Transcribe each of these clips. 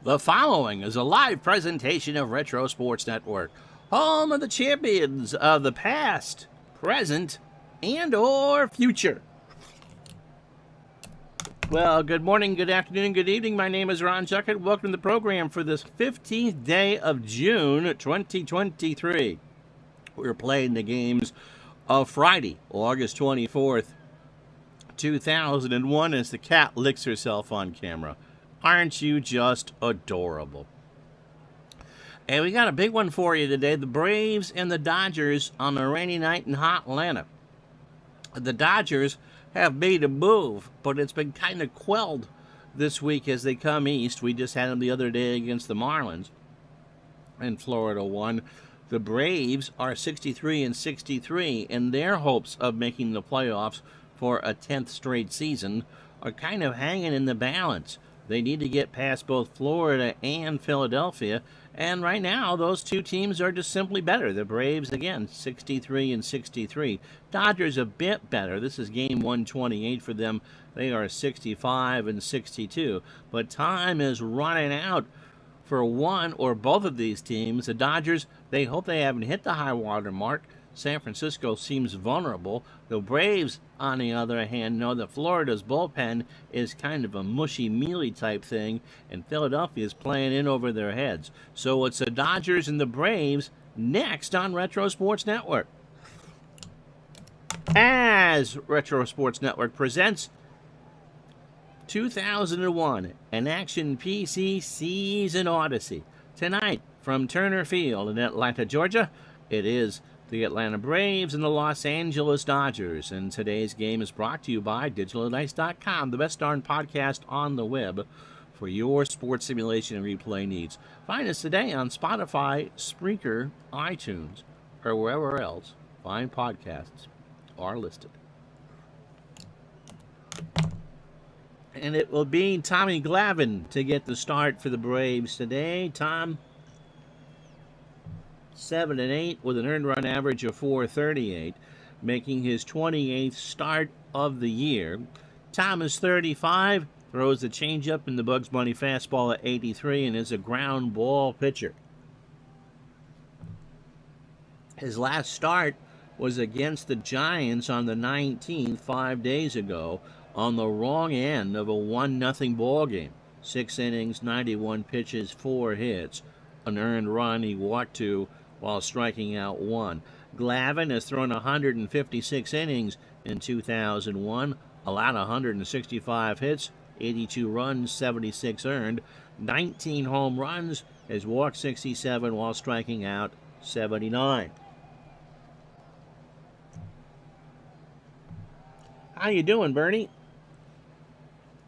The following is a live presentation of Retro Sports Network, home of the champions of the past, present, and or future. Well, good morning, good afternoon, good evening. My name is Ron Juckett. Welcome to the program for this 15th day of June 2023. We're playing the games of Friday, August 24th, 2001, as the cat licks herself on camera. Aren't you just adorable? And we got a big one for you today. The Braves and the Dodgers on a rainy night in hot Atlanta. The Dodgers have made a move, but it's been kind of quelled this week as they come east. We just had them the other day against the Marlins, and Florida won. The Braves are 63-63, and their hopes of making the playoffs for a 10th straight season are kind of hanging in the balance. They need to get past both Florida and Philadelphia, and right now those two teams are just simply better. The Braves, again, 63-63. Dodgers a bit better. This is game 128 for them. They are 65-62. But time is running out for one or both of these teams. The Dodgers, they hope they haven't hit the high water mark. San Francisco seems vulnerable. The Braves, on the other hand, know that Florida's bullpen is kind of a mushy, mealy type thing, and Philadelphia is playing in over their heads. So it's the Dodgers and the Braves next on Retro Sports Network. As Retro Sports Network presents 2001, an Action PC Season Odyssey. Tonight, from Turner Field in Atlanta, Georgia, it is the Atlanta Braves and the Los Angeles Dodgers. And today's game is brought to you by DigitalDice.com, the best darn podcast on the web for your sports simulation and replay needs. Find us today on Spotify, Spreaker, iTunes, or wherever else fine podcasts are listed. And it will be Tommy Glavine to get the start for the Braves today. Tom, 7-8 with an earned run average of .438, making his 28th start of the year. Tom is 35, throws the changeup and the Bugs Bunny fastball at 83, and is a ground ball pitcher. His last start was against the Giants on the 19th, 5 days ago, on the wrong end of a 1-0 ball game. 6 innings, 91 pitches, 4 hits, an earned run. He walked 2 while striking out 1. Glavine has thrown 156 innings in 2001, allowed 165 hits, 82 runs, 76 earned, 19 home runs, has walked 67 while striking out 79. How you doing, Bernie?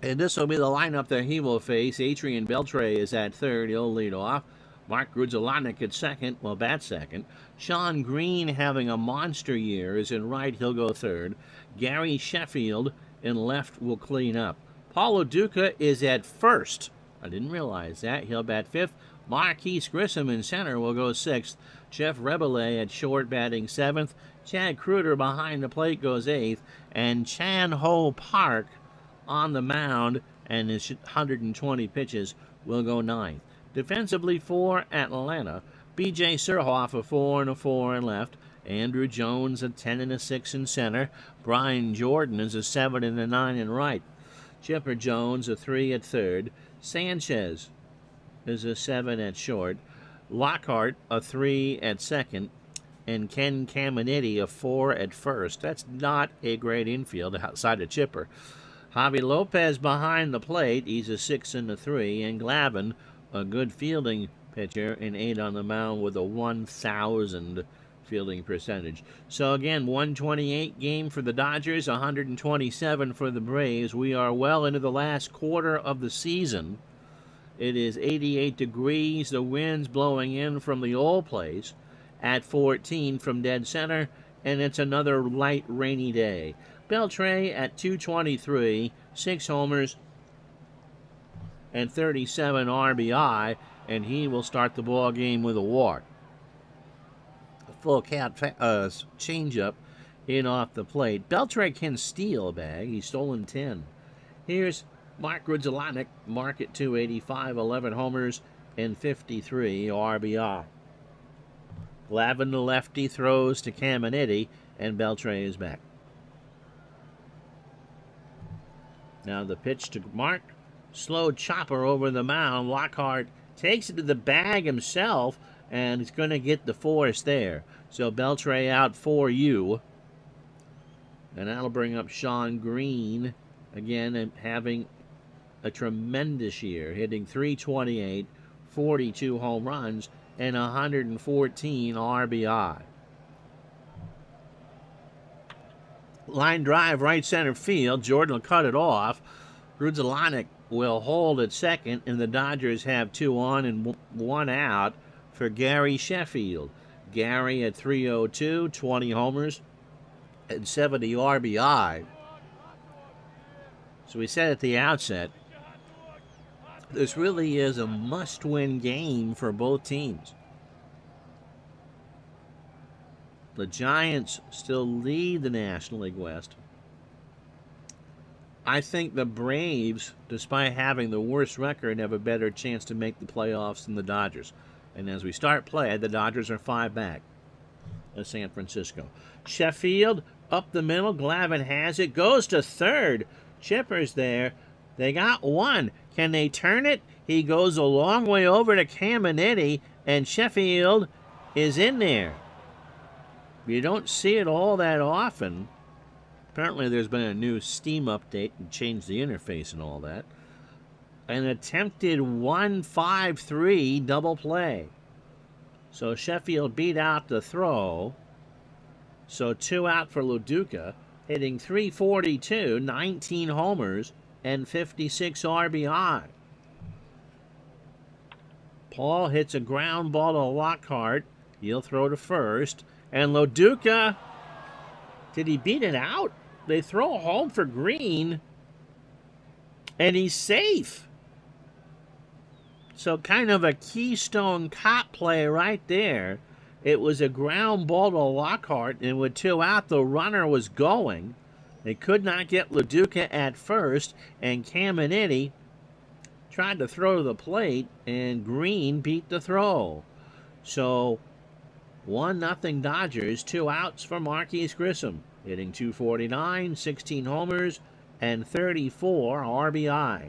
And this will be the lineup that he will face. Adrian Beltre is at third. He'll lead off. Mark Grudzielanek at second. Well, bat second. Sean Green, having a monster year, is in right. He'll go third. Gary Sheffield in left will clean up. Paulo Duca is at first. I didn't realize that. He'll bat fifth. Marquise Grissom in center will go sixth. Jeff Rebele at short batting seventh. Chad Kruger behind the plate goes eighth. And Chan Ho Park on the mound and his 120 pitches will go ninth. Defensively for Atlanta, B.J. Surhoff a 4 and a 4 in left. Andrew Jones a 10 and a 6 in center. Brian Jordan is a 7 and a 9 in right. Chipper Jones a 3 at third. Sanchez is a 7 at short. Lockhart a 3 at second. And Ken Caminiti a 4 at first. That's not a great infield outside of Chipper. Javi Lopez behind the plate. He's a 6 and a 3. And Glavine, a good fielding pitcher, and 8 on the mound with a 1,000 fielding percentage. So again, 128 game for the Dodgers, 127 for the Braves. We are well into the last quarter of the season. It is 88 degrees. The wind's blowing in from the old place at 14 from dead center, and it's another light rainy day. Beltre at 223, 6 homers, and 37 RBI, and he will start the ball game with a walk. A full count changeup in off the plate. Beltre can steal a bag. He's stolen 10. Here's Mark Grudzielanek, mark at 285, 11 homers, and 53 RBI. Glavin, the lefty, throws to Caminiti, and Beltre is back. Now the pitch to Mark. Slow chopper over the mound. Lockhart takes it to the bag himself, and it's going to get the force there. So Beltre out for you. And that'll bring up Sean Green again, and having a tremendous year, hitting .328, 42 home runs, and 114 RBI. Line drive, right center field. Jordan will cut it off. Grudzielanek will hold at second, and the Dodgers have 2 on and 1 out for Gary Sheffield. Gary at .302, 20 homers, and 70 RBI. So we said at the outset, this really is a must-win game for both teams. The Giants still lead the National League West. I think the Braves, despite having the worst record, have a better chance to make the playoffs than the Dodgers. And as we start play, the Dodgers are 5 back of San Francisco. Sheffield up the middle. Glavin has it. Goes to third. Chipper's there. They got 1. Can they turn it? He goes a long way over to Caminiti, and Sheffield is in there. You don't see it all that often. Apparently there's been a new Steam update and changed the interface and all that. An attempted 1-5-3 double play. So Sheffield beat out the throw. So 2 out for Loduca, hitting .342, 19 homers, and 56 RBI. Paul hits a ground ball to Lockhart. He'll throw to first. And Loduca, did he beat it out? They throw home for Green, and he's safe. So kind of a keystone cop play right there. It was a ground ball to Lockhart, and with 2 out, the runner was going. They could not get Loduca at first, and Caminiti tried to throw to the plate, and Green beat the throw. So 1-0 Dodgers, 2 outs for Marquise Grissom, hitting .249, 16 homers, and 34 RBI.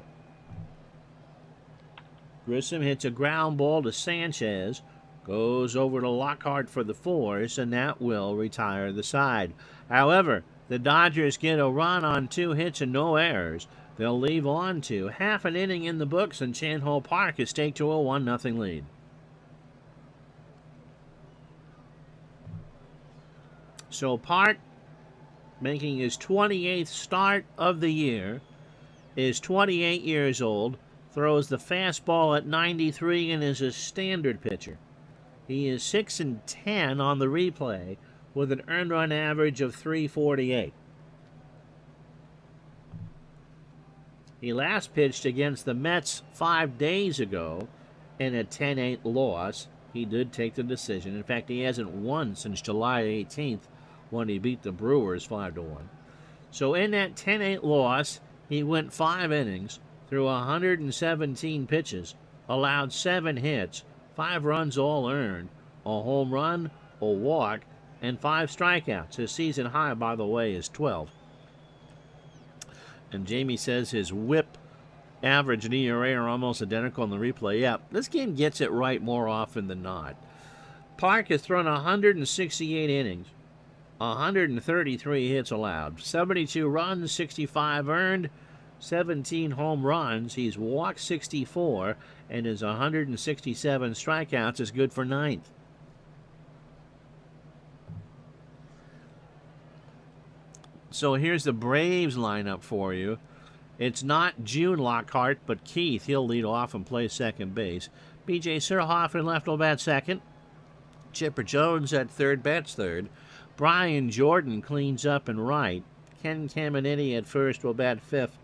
Grissom hits a ground ball to Sanchez, goes over to Lockhart for the force, and that will retire the side. However, the Dodgers get a run on 2 hits and no errors. They'll leave on to half an inning in the books, and Chan Ho Park is staked to a 1-0 lead. So Park, making his 28th start of the year, is 28 years old, throws the fastball at 93, and is a standard pitcher. He is 6-10 on the replay with an earned run average of .348. He last pitched against the Mets 5 days ago in a 10-8 loss. He did take the decision. In fact, he hasn't won since July 18th when he beat the Brewers 5-1. So in that 10-8 loss, he went 5 innings, threw 117 pitches, allowed 7 hits, 5 runs all earned, a home run, a walk, and 5 strikeouts. His season high, by the way, is 12. And Jamie says his whip average and ERA are almost identical in the replay. Yeah, this game gets it right more often than not. Park has thrown 168 innings, 133 hits allowed, 72 runs, 65 earned, 17 home runs. He's walked 64, and his 167 strikeouts is good for 9th. So here's the Braves lineup for you. It's not June Lockhart, but Keith. He'll lead off and play second base. B.J. Surhoff in left will bat second. Chipper Jones at third bats third. Brian Jordan cleans up and right. Ken Caminiti at first will bat fifth.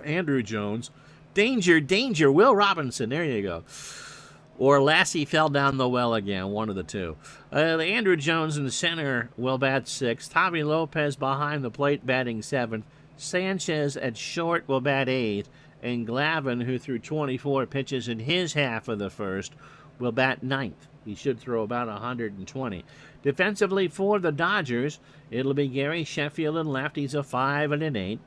Andrew Jones. Danger, danger. Will Robinson. There you go. Or Lassie fell down the well again. One of the two. Andrew Jones in the center will bat sixth. Javi Lopez behind the plate batting seventh. Sanchez at short will bat 8th, and Glavine, who threw 24 pitches in his half of the first, will bat 9th. He should throw about 120. Defensively for the Dodgers, it'll be Gary Sheffield in left. He's a 5 and an 8.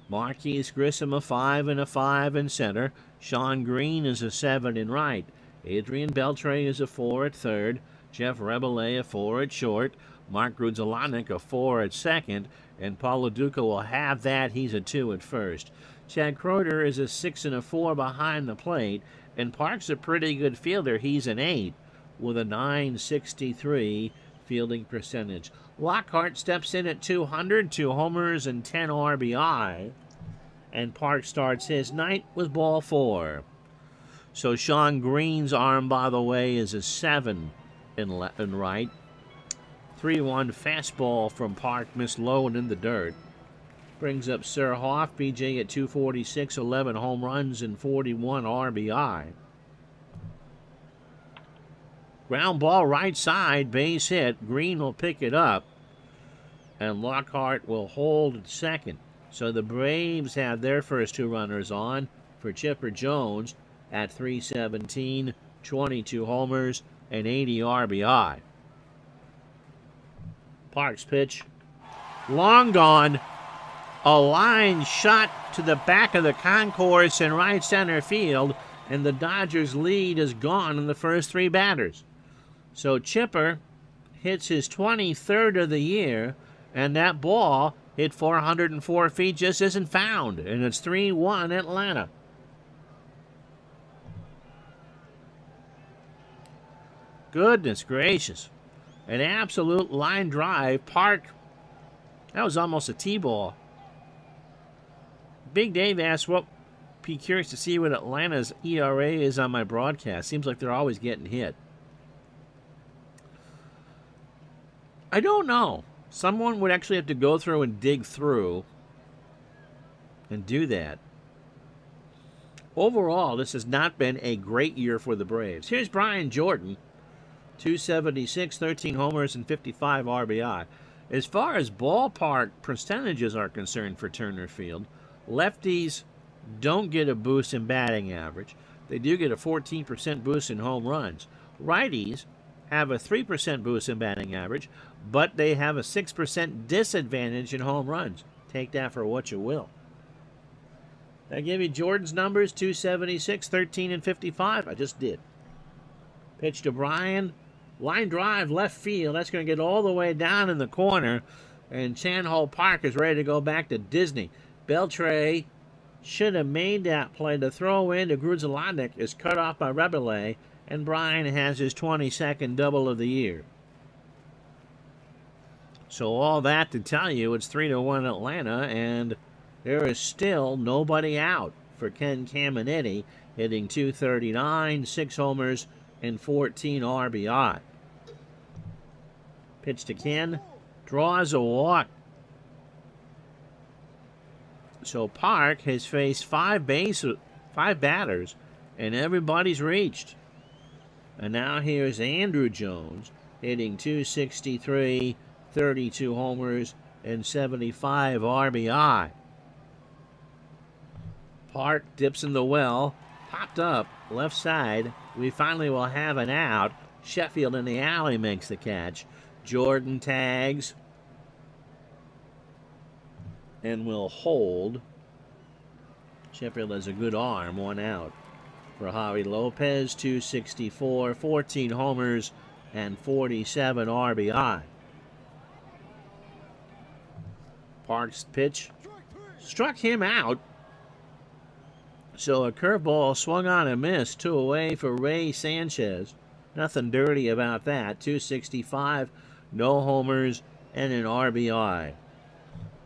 Marquise Grissom a 5 and a 5 in center. Sean Green is a 7 in right. Adrian Beltre is a 4 at third. Jeff Rebele a 4 at short. Mark Grudzielanek a 4 at second. And Paul Lo Duca will have that. He's a 2 at first. Chad Croder is a 6 and a 4 behind the plate. And Park's a pretty good fielder. He's an 8 with a .963 fielding percentage. Lockhart steps in at 200, 2 homers and 10 RBI. And Park starts his night with ball 4. So Sean Green's arm, by the way, is a 7 in right. 3-1 fastball from Park, missed low and in the dirt. Brings up Sir Hoff, BJ at 246, 11 home runs and 41 RBI. Ground ball right side, base hit. Green will pick it up, and Lockhart will hold at second. So the Braves have their first 2 runners on for Chipper Jones at 317, 22 homers, and 80 RBI. Park's pitch, long gone. A line shot to the back of the concourse in right center field, and the Dodgers' lead is gone in the first 3 batters. So Chipper hits his 23rd of the year, and that ball hit 404 feet, just isn't found, and it's 3-1 Atlanta. Goodness gracious. An absolute line drive. Park, that was almost a T-ball. Big Dave asked, well, be curious to see what Atlanta's ERA is on my broadcast. Seems like they're always getting hit. I don't know. Someone would actually have to go through and dig through and do that. Overall, this has not been a great year for the Braves. Here's Brian Jordan, 276, 13 homers, and 55 RBI. As far as ballpark percentages are concerned for Turner Field, lefties don't get a boost in batting average. They do get a 14% boost in home runs. Righties have a 3% boost in batting average, but they have a 6% disadvantage in home runs. Take that for what you will. I give you Jordan's numbers, 276, 13, and 55. I just did. Pitch to Brian. Line drive, left field. That's going to get all the way down in the corner. And Chan-Ho Park is ready to go back to Disney. Beltre should have made that play. The throw in to Grudzielanek is cut off by Rebele. And Brian has his 22nd double of the year. So all that to tell you, it's 3-1 Atlanta, and there is still nobody out for Ken Caminiti, hitting .239, 6 homers, and 14 RBI. Pitch to Ken, draws a walk. So Park has faced 5 batters, and everybody's reached. And now here's Andrew Jones, hitting .263, 32 homers, and 75 RBI. Park dips in the well, popped up, left side. We finally will have an out. Sheffield in the alley makes the catch. Jordan tags and will hold. Sheffield has a good arm, 1 out. For Javi Lopez, 264, 14 homers, and 47 RBI. Park's pitch struck him out. So a curveball swung on and missed. 2 away for Ray Sanchez. Nothing dirty about that. 265, no homers, and an RBI.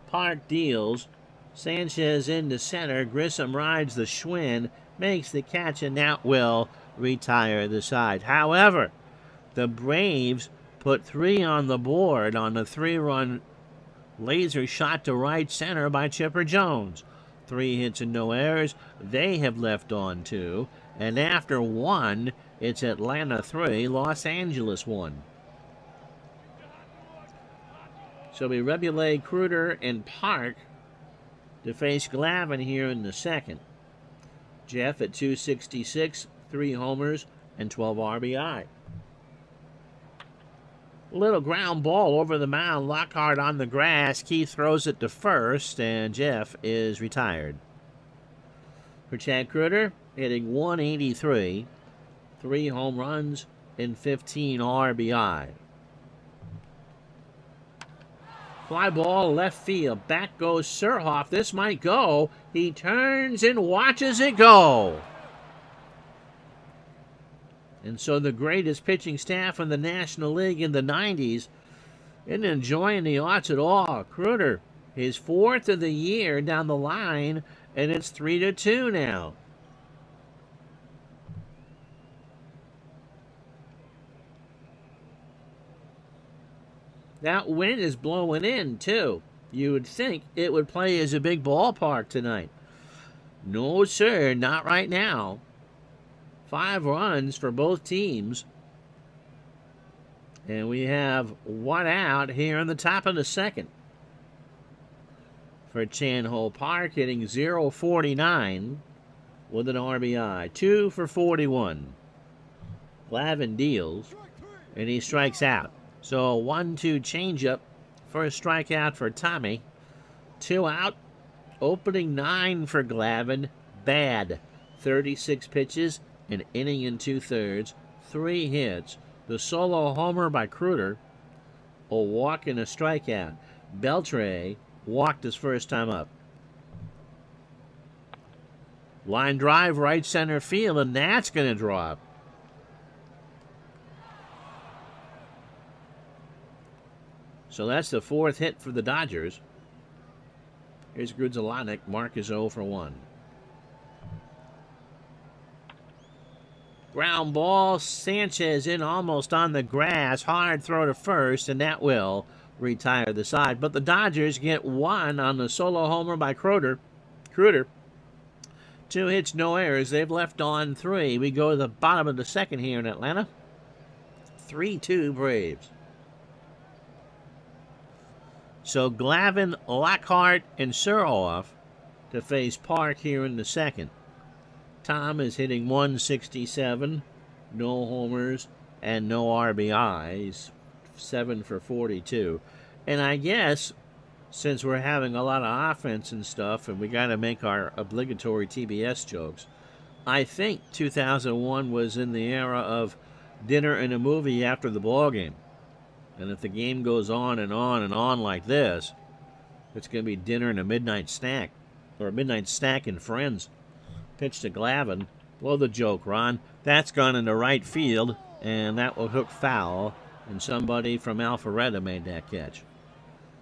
Park deals. Sanchez into center. Grissom rides the Schwinn, makes the catch, and that will retire the side. However, the Braves put 3 on the board on the 3-run laser shot to right center by Chipper Jones. 3 hits and no errors. They have left on 2. And after 1, it's Atlanta 3, Los Angeles 1. So we Rebele, Cruder, and Park to face Glavine here in the second. Jeff at 266, 3 homers, and 12 RBI. Little ground ball over the mound. Lockhart on the grass. Keith throws it to first, and Jeff is retired. For Chad Kreuter, hitting 183, 3 home runs, and 15 RBI. Fly ball left field. Back goes Surhoff. This might go. He turns and watches it go. And so the greatest pitching staff in the National League in the 90s isn't enjoying the odds at all. Kreuter, his 4th of the year down the line, and it's 3-2 now. That wind is blowing in, too. You would think it would play as a big ballpark tonight. No, sir, not right now. 5 runs for both teams. And we have 1 out here in the top of the second. For Chan Ho Park, hitting .049 with an RBI. 2 for 41. Glavine deals, and he strikes out. So a 1-2 changeup for a strikeout for Tommy. 2 out. Opening 9 for Glavine. Bad. 36 pitches, an inning and 2/3. 3 hits. The solo homer by Kreuter. A walk and a strikeout. Beltre walked his first time up. Line drive right center field, and that's going to drop. So that's the 4th hit for the Dodgers. Here's Grudzielanek. Mark is 0 for 1. Ground ball. Sanchez in almost on the grass. Hard throw to first, and that will retire the side. But the Dodgers get 1 on the solo homer by Kreuter. 2 hits, no errors. They've left on 3. We go to the bottom of the second here in Atlanta. 3-2 Braves. So Glavine, Lockhart, and Surhoff to face Park here in the second. Tom is hitting 167, no homers, and no RBIs, 7 for 42. And I guess since we're having a lot of offense and stuff, and we got to make our obligatory TBS jokes, I think 2001 was in the era of dinner and a movie after the ball game. And if the game goes on and on and on like this, it's going to be dinner and a midnight snack, or a midnight snack and friends. Pitch to Glavine. Blow the joke, Ron. That's gone into right field, and that will hook foul, and somebody from Alpharetta made that catch.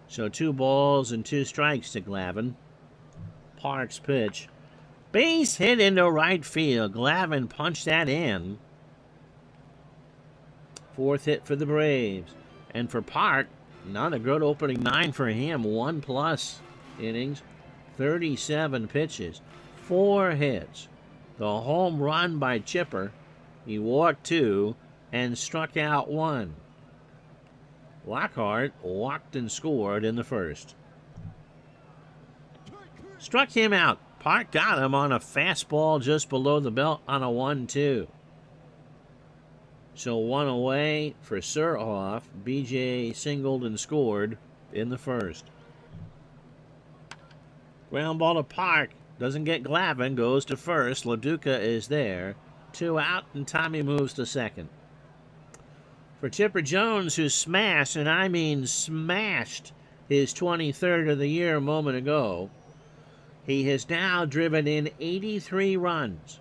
So 2 balls and 2 strikes to Glavine. Park's pitch. Base hit into right field. Glavine punched that in. 4th hit for the Braves. And for Park, not a good opening 9 for him. 1+ innings, 37 pitches, 4 hits. The home run by Chipper. He walked 2 and struck out 1. Lockhart walked and scored in the first. Struck him out. Park got him on a fastball just below the belt on a 1-2. So 1 away for Surhoff. BJ singled and scored in the first. Ground ball to Park. Doesn't get Glavine. Goes to first. LaDuca is there. 2 out, and Tommy moves to second. For Chipper Jones, who smashed, and I mean smashed, his 23rd of the year a moment ago, he has now driven in 83 runs.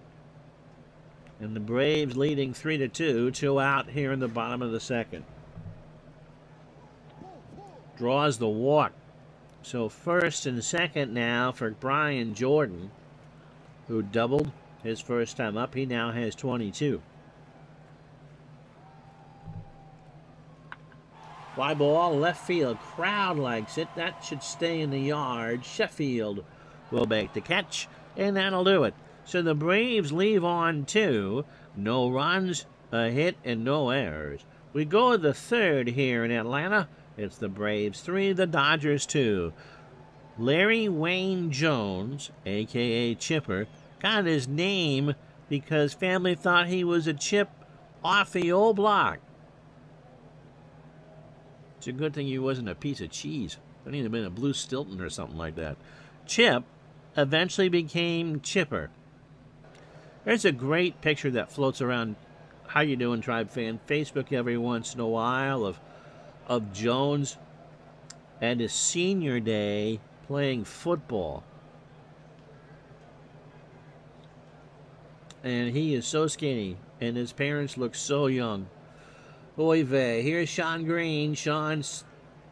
And the Braves leading 3-2, 2 out here in the bottom of the second. Draws the walk. So first and second now for Brian Jordan, who doubled his first time up. He now has 22. Fly ball left field. Crowd likes it. That should stay in the yard. Sheffield will make the catch, and that'll do it. So the Braves leave on 2. No runs, a hit, and no errors. We go to the third here in Atlanta. It's the Braves 3, the Dodgers 2. Larry Wayne Jones, a.k.a. Chipper, got his name because family thought he was a chip off the old block. It's a good thing he wasn't a piece of cheese. It would have been a blue Stilton or something like that. Chip eventually became Chipper. There's a great picture that floats around, how you doing, Tribe fan, Facebook every once in a while of Jones at his senior day playing football. And he is so skinny, and his parents look so young. Oy vey. Here's Sean Green. Sean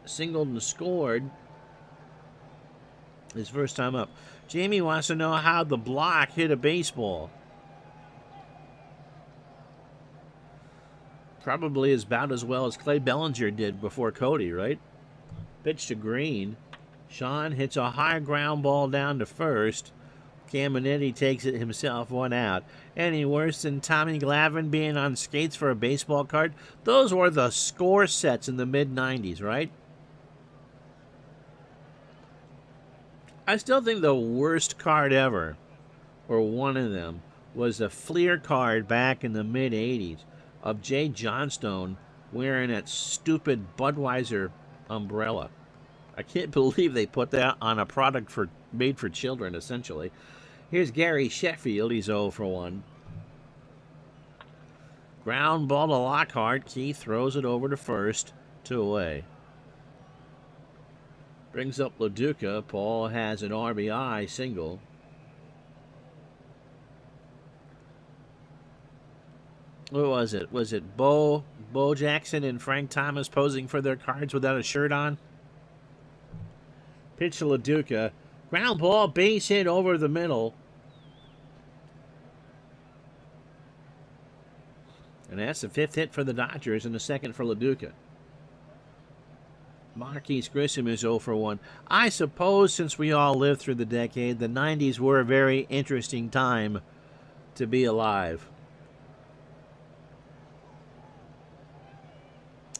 singled and scored his first time up. Jamie wants to know how the block hit a baseball. Probably about as well as Clay Bellinger did before Cody, right? Pitch to Green. Sean hits a high ground ball down to first. Caminetti takes it himself, 1 out. Any worse than Tommy Glavine being on skates for a baseball card? Those were the score sets in the mid-90s, right? I still think the worst card ever, or one of them, was the Fleer card back in the mid-80s of Jay Johnstone wearing that stupid Budweiser umbrella. I can't believe they put that on a product made for children, essentially. Here's Gary Sheffield. He's 0 for 1. Ground ball to Lockhart. Keith throws it over to first. 2 away. Brings up LaDuca. Paul has an RBI single. What was it? Was it Bo Jackson and Frank Thomas posing for their cards without a shirt on? Pitch to LaDuca. Ground ball, base hit over the middle. And that's the 5th hit for the Dodgers and the 2nd for LaDuca. Marquise Grissom is 0 for 1. I suppose since we all lived through the decade, the 90s were a very interesting time to be alive.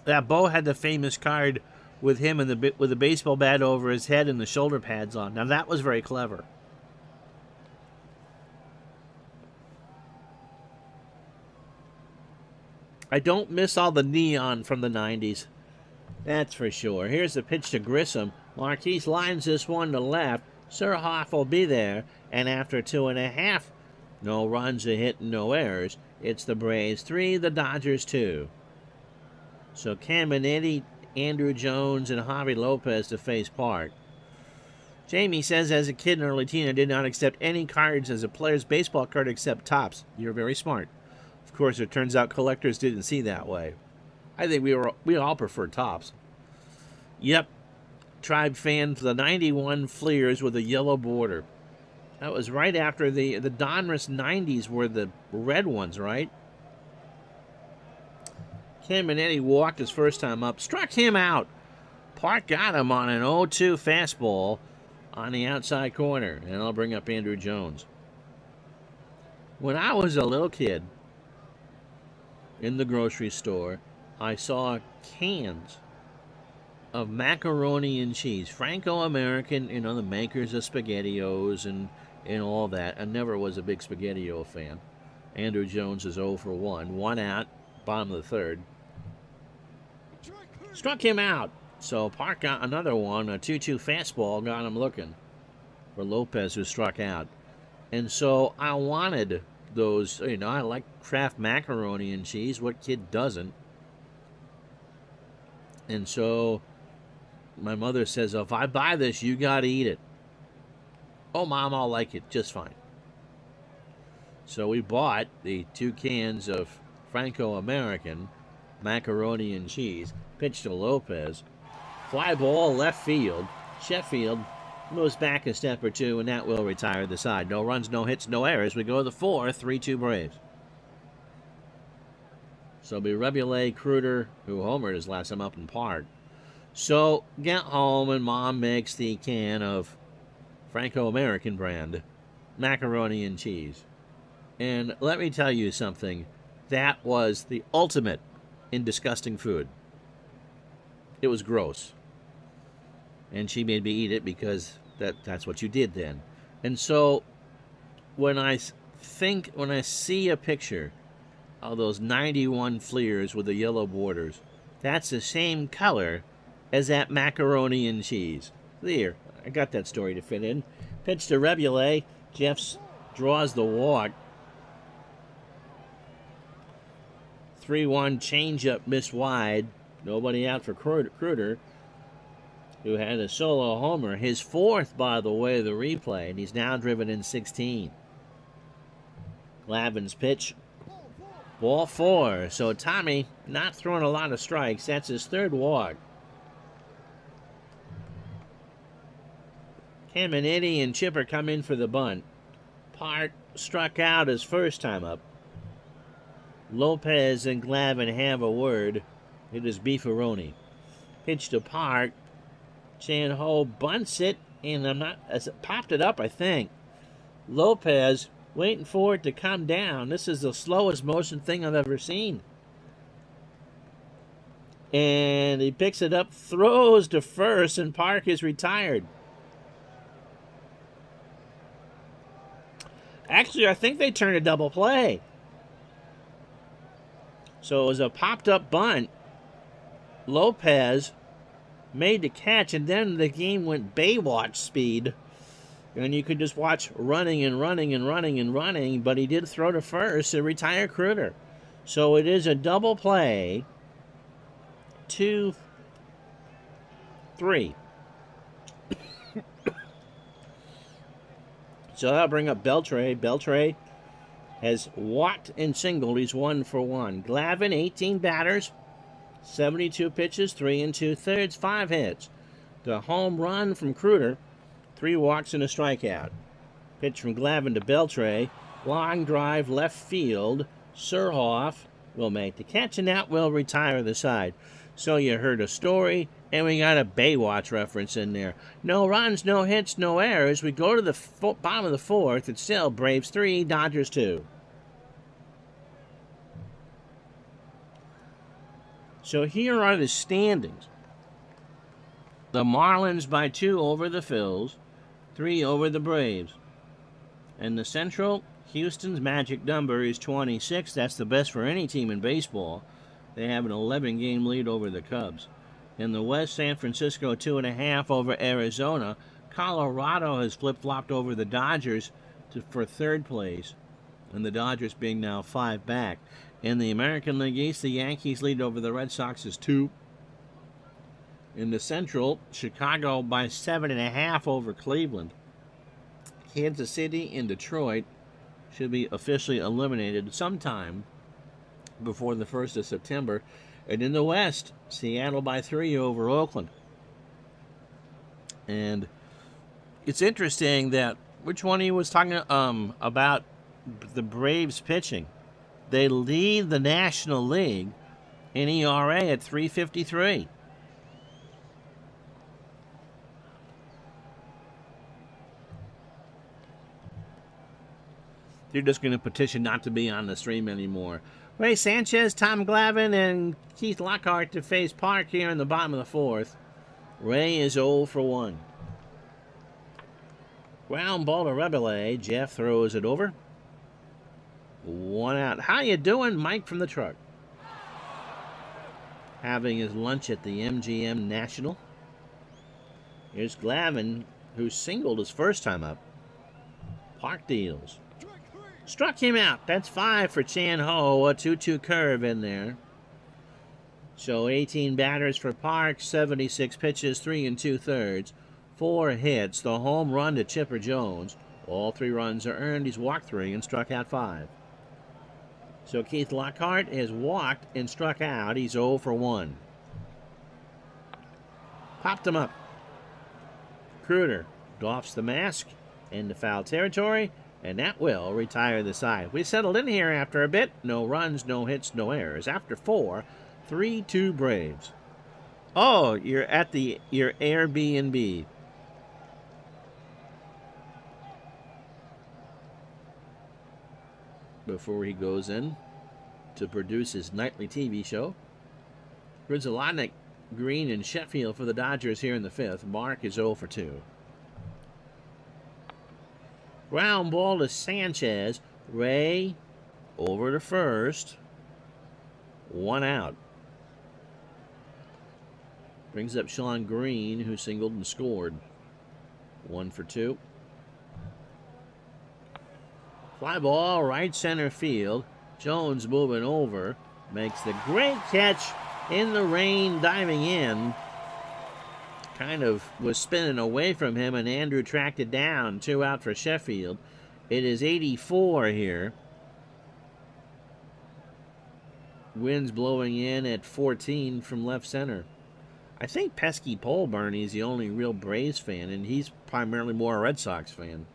That Bo had the famous card with him with the baseball bat over his head and the shoulder pads on. Now that was very clever. I don't miss all the neon from the 90s. That's for sure. Here's the pitch to Grissom. Marquise lines this one to left. Surhoff will be there. And after 2.5, no runs, a hit, and no errors, it's the Braves 3, the Dodgers 2. So Caminetti, Andrew Jones, and Javi Lopez to face Park. Jamie says, as a kid and early teen, I did not accept any cards as a player's baseball card except Topps. You're very smart. Of course, it turns out collectors didn't see that way. I think we all prefer Topps. Yep. Tribe fans, the 91 Fleers with a yellow border. That was right after the Donruss 90s were the red ones, right? Caminetti walked his first time up, struck him out. Park got him on an 0-2 fastball on the outside corner. And I'll bring up Andrew Jones. When I was a little kid in the grocery store, I saw cans of macaroni and cheese. Franco-American, the makers of SpaghettiOs and all that. I never was a big SpaghettiO fan. Andrew Jones is 0 for 1. 1 out, bottom of the 3rd. Struck him out. So Park got another one, a 2-2 fastball, got him looking for Lopez, who struck out. And so I wanted those, I like Kraft macaroni and cheese. What kid doesn't? And so my mother says, if I buy this, you got to eat it. Oh, Mom, I'll like it just fine. So we bought the 2 cans of Franco-American macaroni and cheese. Pitch to Lopez. Fly ball left field. Sheffield moves back a step or two, and that will retire the side. No runs, no hits, no errors. We go to the 4th, 3-2 Braves. So it'll be Rebule Kruder, who homered his last time up in Park. So get home, and Mom makes the can of Franco-American brand macaroni and cheese. And let me tell you something. That was the ultimate in disgusting food. It was gross. And she made me eat it because That's what you did then. And so when I see a picture of those 91 Fleers with the yellow borders, that's the same color as that macaroni and cheese. There, I got that story to fit in. Pitch to Replay. Jeff draws the walk. 3-1 changeup missed wide. Nobody out for Kruder, who had a solo homer. His fourth, by the way, the replay, and he's now driven in 16. Glavin's pitch. Ball 4. So Tommy not throwing a lot of strikes. That's his third walk. Caminiti and Chipper come in for the bunt. Park struck out his first time up. Lopez and Glavin have a word. It is beefaroni. Pitch to Park. Chan-Ho bunts it, and popped it up, I think. Lopez waiting for it to come down. This is the slowest motion thing I've ever seen. And he picks it up, throws to first, and Park is retired. Actually, I think they turned a double play. So it was a popped-up bunt. Lopez made the catch, and then the game went Baywatch speed. And you could just watch running and running and running and running, but he did throw to first and retire Kruder. So it is a double play. 2-3. So that'll bring up Beltre. Beltre has walked and singled. He's 1 for 1. Glavin, 18 batters, 72 pitches, 3 2/3, 5 hits. The home run from Kruder, 3 walks and a strikeout. Pitch from Glavin to Beltre. Long drive left field. Surhoff will make the catch, and that will retire the side. So you heard a story, and we got a Baywatch reference in there. No runs, no hits, no errors. We go to the bottom of the 4th. It's still Braves 3, Dodgers 2. So here are the standings. The Marlins by 2 over the Phils, 3 over the Braves. And the Central, Houston's magic number is 26. That's the best for any team in baseball. They have an 11-game lead over the Cubs. In the West, San Francisco 2.5 over Arizona. Colorado has flip-flopped over the Dodgers for 3rd place, and the Dodgers being now 5 back. In the American League East, the Yankees lead over the Red Sox is 2. In the Central, Chicago by 7.5 over Cleveland. Kansas City and Detroit should be officially eliminated sometime before the 1st of September. And in the West, Seattle by 3 over Oakland. And it's interesting that, which one he was talking about the Braves pitching. They lead the National League in ERA at 3.53. They're just going to petition not to be on the stream anymore. Ray Sanchez, Tom Glavin, and Keith Lockhart to face Park here in the bottom of the 4th. Ray is 0 for 1. Ground ball to Replay. Jeff throws it over. 1 out. How you doing, Mike from the truck? Having his lunch at the MGM National. Here's Glavin, who singled his first time up. Park deals. Struck him out. That's 5 for Chan-Ho. A 2-2 curve in there. So 18 batters for Park, 76 pitches, 3 2/3, 4 hits. The home run to Chipper Jones. All 3 runs are earned. He's walked 3 and struck out 5. So Keith Lockhart has walked and struck out. He's 0 for 1. Popped him up. Kruder doffs the mask into foul territory, and that will retire the side. We settled in here after a bit. No runs, no hits, no errors. After 4, 3-2 Braves. Oh, you're at your Airbnb. Before he goes in to produce his nightly TV show. Grudzielanek, Green, and Sheffield for the Dodgers here in the 5th. Mark is 0 for 2. Ground ball to Sanchez. Ray over to first. 1 out. Brings up Sean Green, who singled and scored. 1 for 2. Fly ball, right center field. Jones moving over. Makes the great catch in the rain, diving in. Kind of was spinning away from him, and Andrew tracked it down. 2 out for Sheffield. It is 84 here. Winds blowing in at 14 from left center. I think Pesky Pole Bernie is the only real Braves fan, and he's primarily more a Red Sox fan.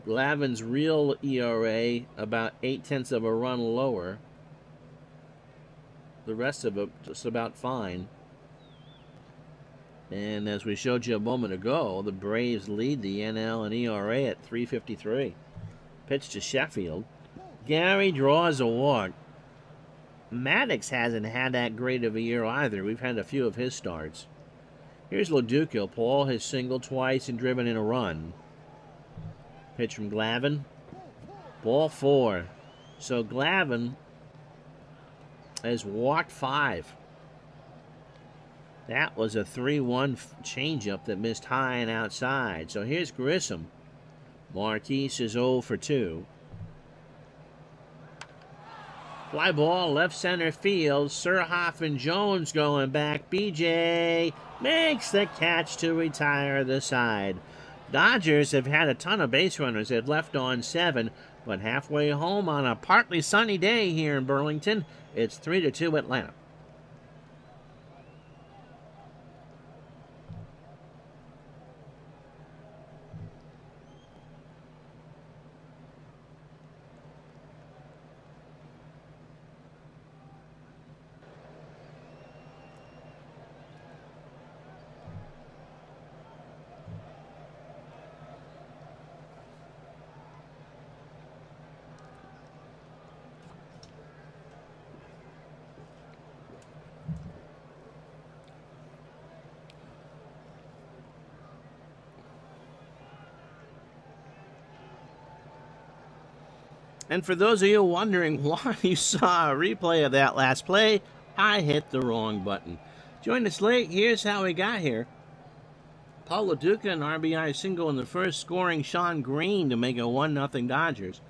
Glavin's real ERA about 0.8 of a run lower. The rest of it just about fine. And as we showed you a moment ago, the Braves lead the NL and ERA at 3.53. Pitch to Sheffield. Gary draws a walk. Maddox hasn't had that great of a year either. We've had a few of his starts. Here's LaDuca. Paul has singled twice and driven in a run. Pitch from Glavin. Ball 4. So Glavin has walked 5. That was a 3-1 changeup that missed high and outside. So here's Grissom. Marquise is 0 for 2. Fly ball, left center field. Surhoff and Jones going back. BJ makes the catch to retire the side. Dodgers have had a ton of base runners. They've left on 7, but halfway home on a partly sunny day here in Burlington, it's 3-2 Atlanta. And for those of you wondering why you saw a replay of that last play, I hit the wrong button. Join us late. Here's how we got here. Paul LaDuca, an RBI single in the first, scoring Sean Green to make it 1-0 Dodgers.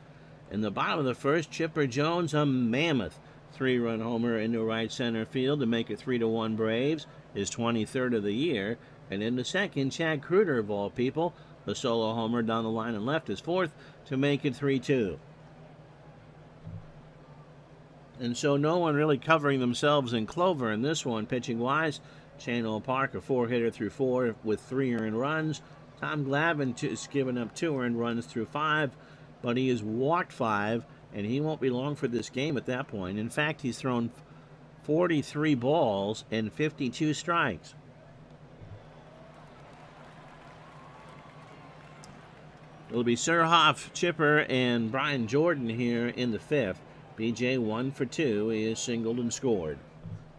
In the bottom of the first, Chipper Jones, a mammoth 3-run homer into right center field to make it 3-1 Braves, his 23rd of the year. And in the second, Chad Kruger, of all people, a solo homer down the line and left, his 4th to make it 3-2. And so no one really covering themselves in clover in this one, pitching-wise. Channel Park, a 4-hitter through 4 with 3 earned runs. Tom Glavine has given up 2 earned runs through 5, but he has walked 5, and he won't be long for this game at that point. In fact, he's thrown 43 balls and 52 strikes. It'll be Surhoff, Chipper, and Brian Jordan here in the 5th. BJ 1 for 2. He is singled and scored.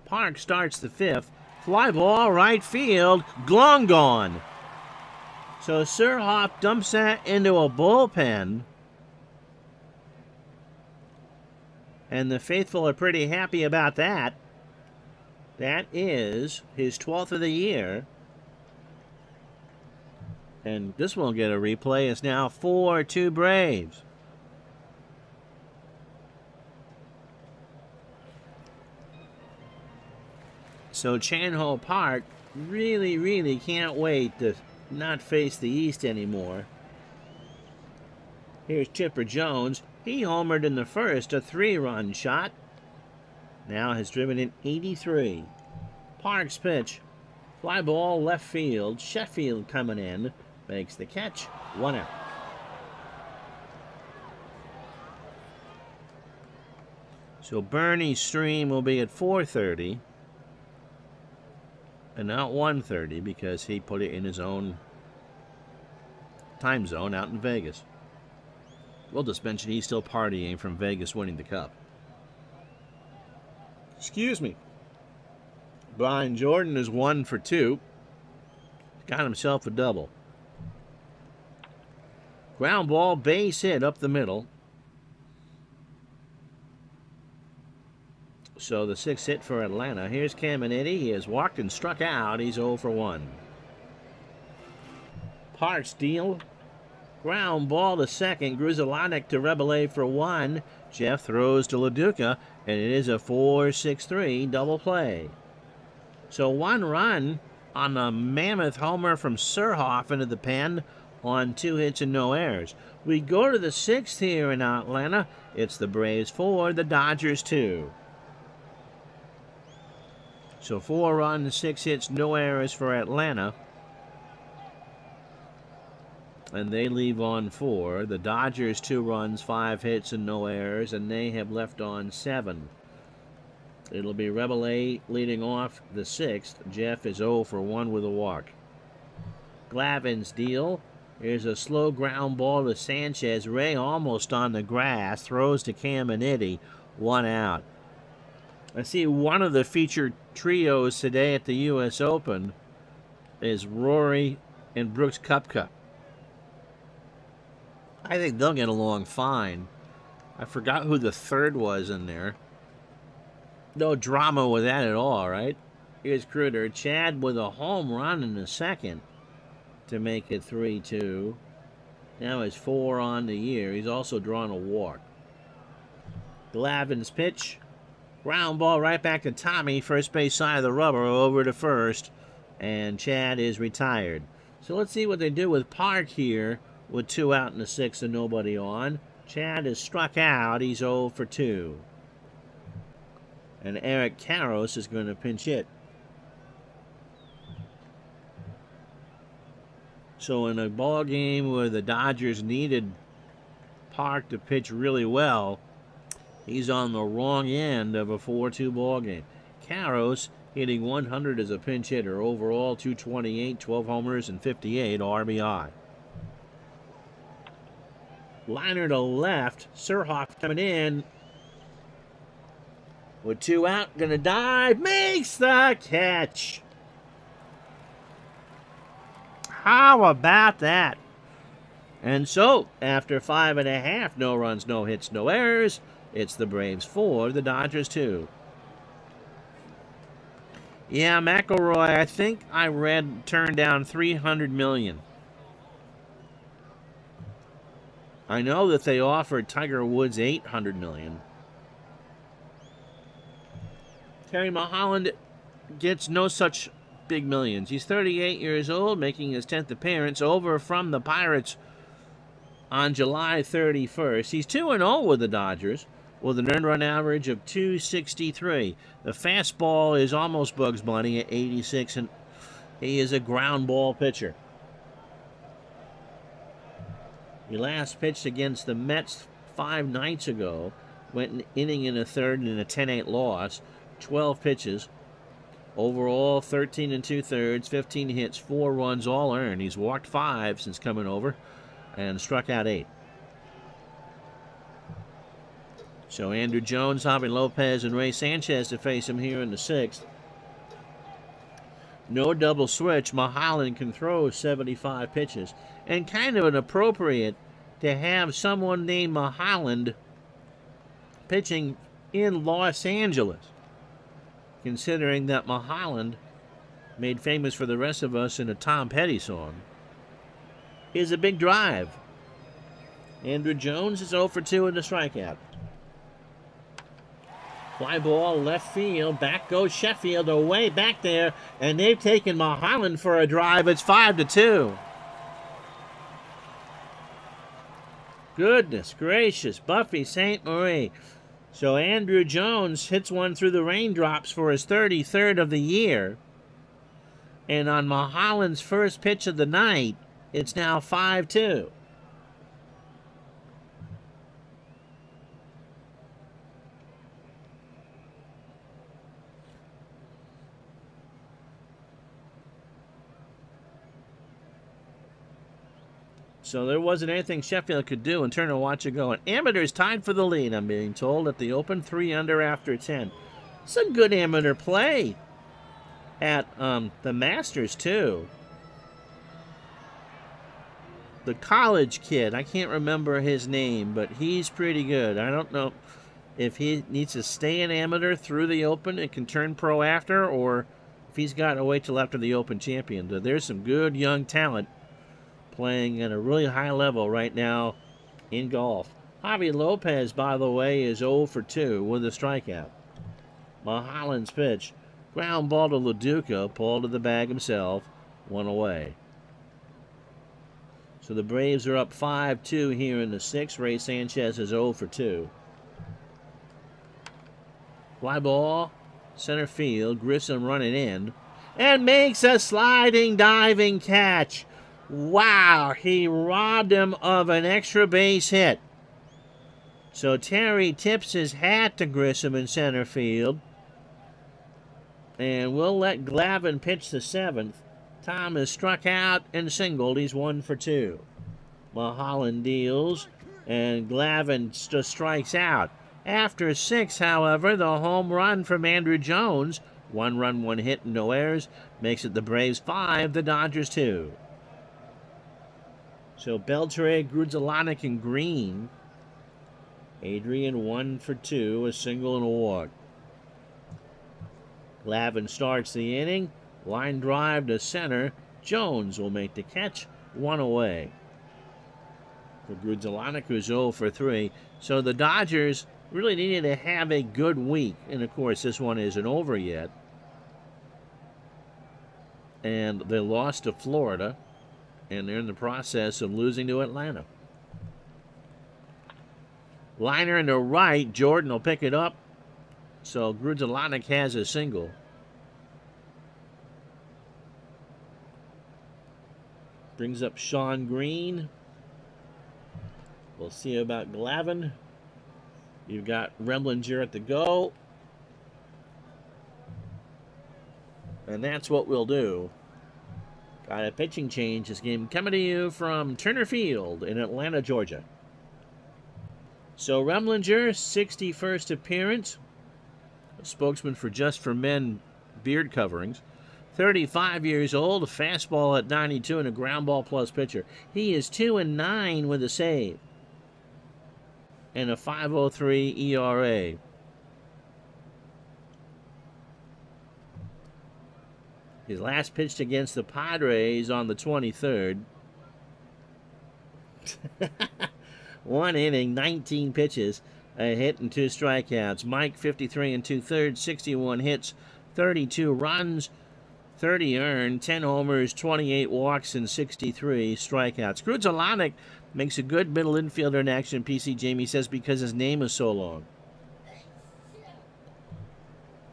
Park starts the 5th. Fly ball, right field. Long gone. So Surhoff dumps that into a bullpen. And the faithful are pretty happy about that. That is his 12th of the year. And this won't get a replay. It's now 4-2 Braves. So Chan-Ho Park really can't wait to not face the East anymore. Here's Chipper Jones. He homered in the first, a 3-run shot. Now has driven in 83. Park's pitch. Fly ball left field. Sheffield coming in. Makes the catch. 1 out. So Bernie's stream will be at 4:30. And not 1:30 because he put it in his own time zone out in Vegas. We'll just mention he's still partying from Vegas winning the Cup. Excuse me. Brian Jordan is 1 for 2. got himself a double. Ground ball, base hit up the middle. So the 6th hit for Atlanta. Here's Caminiti. He has walked and struck out. He's 0 for 1. Parks deal. Ground ball to second. Gruzelanek to Rebele for 1. Jeff throws to LaDuca, and it is a 4-6-3 double play. So 1 run on the mammoth homer from Surhoff into the pen on 2 hits and no errors. We go to the 6th here in Atlanta. It's the Braves 4, the Dodgers 2. So 4 runs, 6 hits, no errors for Atlanta. And they leave on 4. The Dodgers 2 runs, 5 hits, and no errors, and they have left on 7. It'll be Rebele leading off the 6th. Jeff is 0 for 1 with a walk. Glavin's deal. Here's a slow ground ball to Sanchez. Ray almost on the grass. Throws to Caminiti. 1 out. I see one of the featured trios today at the U.S. Open is Rory and Brooks Koepka. I think they'll get along fine. I forgot who the 3rd was in there. No drama with that at all, right? Here's Kruder. Chad with a home run in the 2nd to make it 3-2. Now he's 4 on the year. He's also drawn a walk. Glavin's pitch. Ground ball right back to Tommy. First base side of the rubber over to first. And Chad is retired. So let's see what they do with Park here with 2 out in the 6th and nobody on. Chad is struck out. He's 0 for 2. And Eric Karros is going to pinch hit. So in a ball game where the Dodgers needed Park to pitch really well, he's on the wrong end of a 4-2 ball game. Karros hitting 100 as a pinch hitter. Overall, 228, 12 homers, and 58 RBI. Liner to left. Surhoff coming in. With 2 out, gonna dive. Makes the catch. How about that? And so, after 5.5, no runs, no hits, no errors, it's the Braves 4, the Dodgers 2. Yeah, McElroy, I think I read turned down $300 million. I know that they offered Tiger Woods $800 million. Terry Mulholland gets no such big millions. He's 38 years old, making his 10th appearance over from the Pirates on July 31st. He's 2-0 with the Dodgers, with an earned run average of .263. The fastball is almost Bugs Bunny at 86, and he is a ground ball pitcher. He last pitched against the Mets 5 nights ago, went an inning in a 3rd in a 10-8 loss, 12 pitches. Overall, 13 2/3, 15 hits, 4 runs, all earned. He's walked 5 since coming over and struck out 8. So Andrew Jones, Javi Lopez, and Ray Sanchez to face him here in the 6th. No double switch. Mulholland can throw 75 pitches. And kind of inappropriate to have someone named Mulholland pitching in Los Angeles, considering that Mulholland, made famous for the rest of us in a Tom Petty song, is a big drive. Andrew Jones is 0 for 2 in the strikeout. Fly ball left field. Back goes Sheffield, away back there, and they've taken Mulholland for a drive. It's 5-2. Goodness gracious, Buffy St. Marie. So Andrew Jones hits one through the raindrops for his 33rd of the year. And on Mulholland's first pitch of the night, it's now 5-2. So there wasn't anything Sheffield could do, and turn and watch it go. And Amateur's tied for the lead, I'm being told, at the Open, 3 under after 10. It's a good amateur play at the Masters, too. the college kid. I can't remember his name, but he's pretty good. I don't know if he needs to stay an amateur through the Open and can turn pro after, or if he's got to wait till after the Open champion. There's some good young talent playing at a really high level right now in golf. Javi Lopez, by the way, is 0 for 2 with a strikeout. Mulholland's pitch. Ground ball to LaDuca, pulled to the bag himself, one away. So the Braves are up 5-2 here in the 6th. Ray Sanchez is 0 for 2. Fly ball, center field. Grissom running in and makes a sliding, diving catch. Wow, he robbed him of an extra base hit. So Terry tips his hat to Grissom in center field. And we'll let Glavine pitch the 7th. Tom is struck out and singled. He's 1 for 2. Mulholland deals, and Glavine just strikes out. After 6, however, the home run from Andrew Jones, 1 run, 1 hit, and no errors, makes it the Braves 5, the Dodgers 2. So Beltre, Grudzielanek, and Green. Adrian 1 for 2, a single and a walk. Glavine starts the inning. Line drive to center. Jones will make the catch. 1 away. For Grudzielanek, who's 0 for 3. So the Dodgers really needed to have a good week. And, of course, this one isn't over yet. And they lost to Florida. And they're in the process of losing to Atlanta. Liner in the right. Jordan will pick it up. So Grudzielanek has a single. Brings up Sean Green. We'll see about Glavine. You've got Remlinger at the go. And that's what we'll do. Got a pitching change this game coming to you from Turner Field in Atlanta, Georgia. So Remlinger, 61st appearance. A spokesman for Just for Men beard coverings. 35 years old, a fastball at 92, and a ground ball plus pitcher. He is 2-9 with a save. And a 5.03 ERA. His last pitched against the Padres on the 23rd. 1 inning, 19 pitches, a hit and 2 strikeouts. Mike, 53 2/3, 61 hits, 32 runs, 30 earned, 10 homers, 28 walks, and 63 strikeouts. Grudzielanek makes a good middle infielder in action, PC Jamie says, because his name is so long.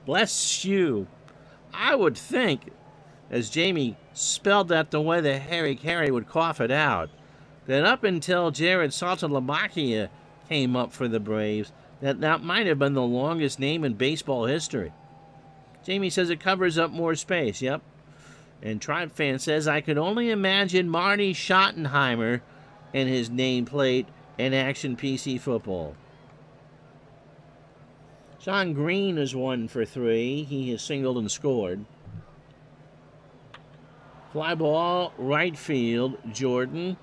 Bless you. I would think, as Jamie spelled that the way that Harry Carey would cough it out, that up until Jared Saltalamacchia came up for the Braves, that might have been the longest name in baseball history. Jamie says it covers up more space. Yep. And Tribe Fan says, I could only imagine Marty Schottenheimer and his nameplate in action PC football. Sean Green is 1 for 3. He has singled and scored. Fly ball, right field. Jordan